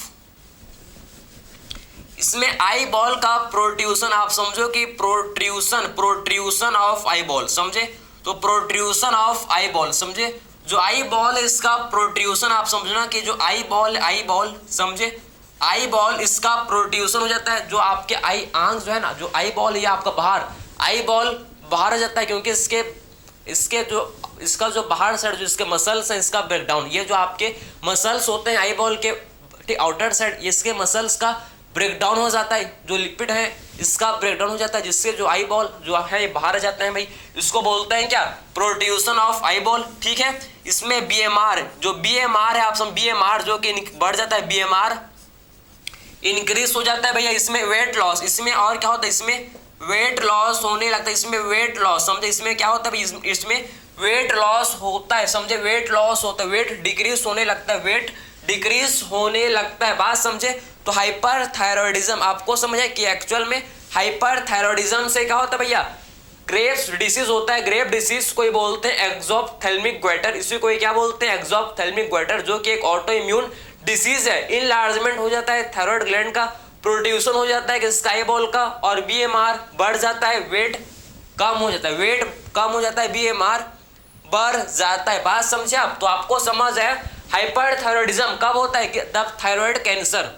इसमें आई बॉल का प्रोट्यूशन, आप समझो कि protrusion, protrusion of eye ball, समझे। तो प्रोट्रूशन ऑफ आई बॉल, समझे, जो आई बॉल है इसका प्रोट्रूशन, आप समझना कि जो आई बॉल, समझे, आई बॉल इसका प्रोट्रूशन हो जाता है। जो आपके आई आंख जो है ना, जो आई बॉल है आपका बाहर, आई बॉल बाहर आ जाता है, क्योंकि इसके जो इसका जो बाहर साइड जो इसके मसल्स हैं, इसका ब्रेकडाउन, ये जो आपके मसल्स होते हैं आई बॉल के आउटर साइड, इसके मसल्स का ब्रेकडाउन हो जाता है, जो लिपिड है इसका ब्रेकडाउन हो जाता है, जिससे जो आई बॉल जो है ये बाहर आ जाते हैं भाई, इसको बोलते हैं क्या, प्रोट्रूशन ऑफ आई बॉल, ठीक है। इसमें बीएमआर, जो बीएमआर है आप सब, बीएमआर जो कि बढ़ जाता है, बीएमआर इंक्रीज हो जाता है भैया। इसमें वेट लॉस, इसमें और क्या होता है, इसमें वेट लॉस होने लगता है, इसमें वेट लॉस, समझे, इसमें क्या होता है, इसमें वेट लॉस होता है, समझे, वेट लॉस होता है, वेट डिक्रीज होने लगता है, वेट डिक्रीज होने लगता है, बात समझे। तो हाइपर थायरॉइडिज्म आपको समझ है कि एक्चुअल में हाइपर थायरॉइडिज्म से क्या होता है भैया, ग्रेव्स डिसीज होता है। ग्रेव डिसीज कोई बोलते हैं एक्सोप्थेल्मिक ग्वेटर, इसे कोई क्या बोलते हैं, एक्सोप्थेल्मिक ग्वेटर, जो कि एक ऑटो इम्यून डिसीज है। इनलार्जमेंट हो जाता है थायराइड ग्लैंड का, प्रोड्यूसन हो जाता है किसका, आई बॉल का, और बीएमआर बढ़ जाता है, वेट कम हो जाता है, वेट कम हो जाता है, बीएमआर बढ़ जाता है, बात समझे आप। तो आपको समझ है हाइपरथायरॉइडिज्म कब होता है, जब थायराइड कैंसर,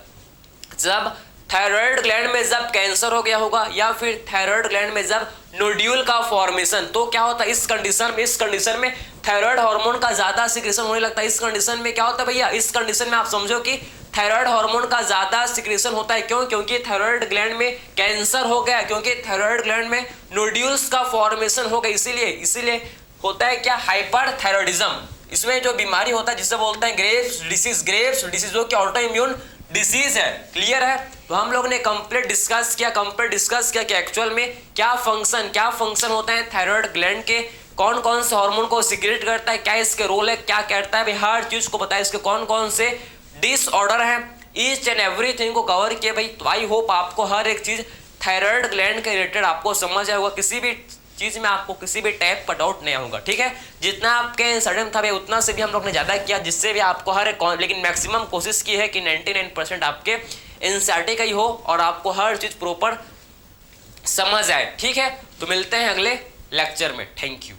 जब थायराइड ग्लैंड में जब कैंसर हो गया होगा, या फिर थायराइड ग्लैंड में जब नोड्यूल का फॉर्मेशन, तो क्या होता है इस कंडीशन में थायराइड हार्मोन का ज्यादा सिक्रेशन होने लगता है। इस कंडीशन में क्या होता है भैया, इस कंडीशन में आप समझो कि थायराइड हार्मोन का ज्यादा सिक्रेशन होता है। क्यों, क्योंकि थायराइड ग्लैंड में कैंसर हो गया, क्योंकि थायराइड ग्लैंड में नोड्यूल्स का फॉर्मेशन हो गया, इसीलिए होता है क्या, हाइपरथायरॉइडिज्म। इसमें जो बीमारी होता है जिसे बोलते हैं ग्रेव्स डिसीज, जो कि ऑटो इम्यून डिसीज है। क्लियर है। तो हम लोग ने कंप्लीट डिस्कस किया कि एक्चुअल में क्या फंक्शन होता है थायराइड ग्लैंड के, कौन कौन से हार्मोन को सीक्रेट करता है, क्या इसके रोल है, क्या करता है भाई, हर चीज को बताया, इसके कौन कौन से डिसऑर्डर है, ईच एंड एवरीथिंग को कवर किया भाई। तो आई होप आपको हर एक चीज थायराइड ग्लैंड के रिलेटेड आपको समझ आया होगा, किसी भी चीज में आपको किसी भी टाइप का डाउट नहीं होगा। ठीक है, जितना आपके सडन था भाई उतना से भी हम लोग ने ज्यादा किया, जिससे भी आपको हर एक, लेकिन मैक्सिमम कोशिश की है कि 99% आपके एनसीईआरटी का ही हो और आपको हर चीज प्रॉपर समझ आए। ठीक है, तो मिलते हैं अगले लेक्चर में। Thank you.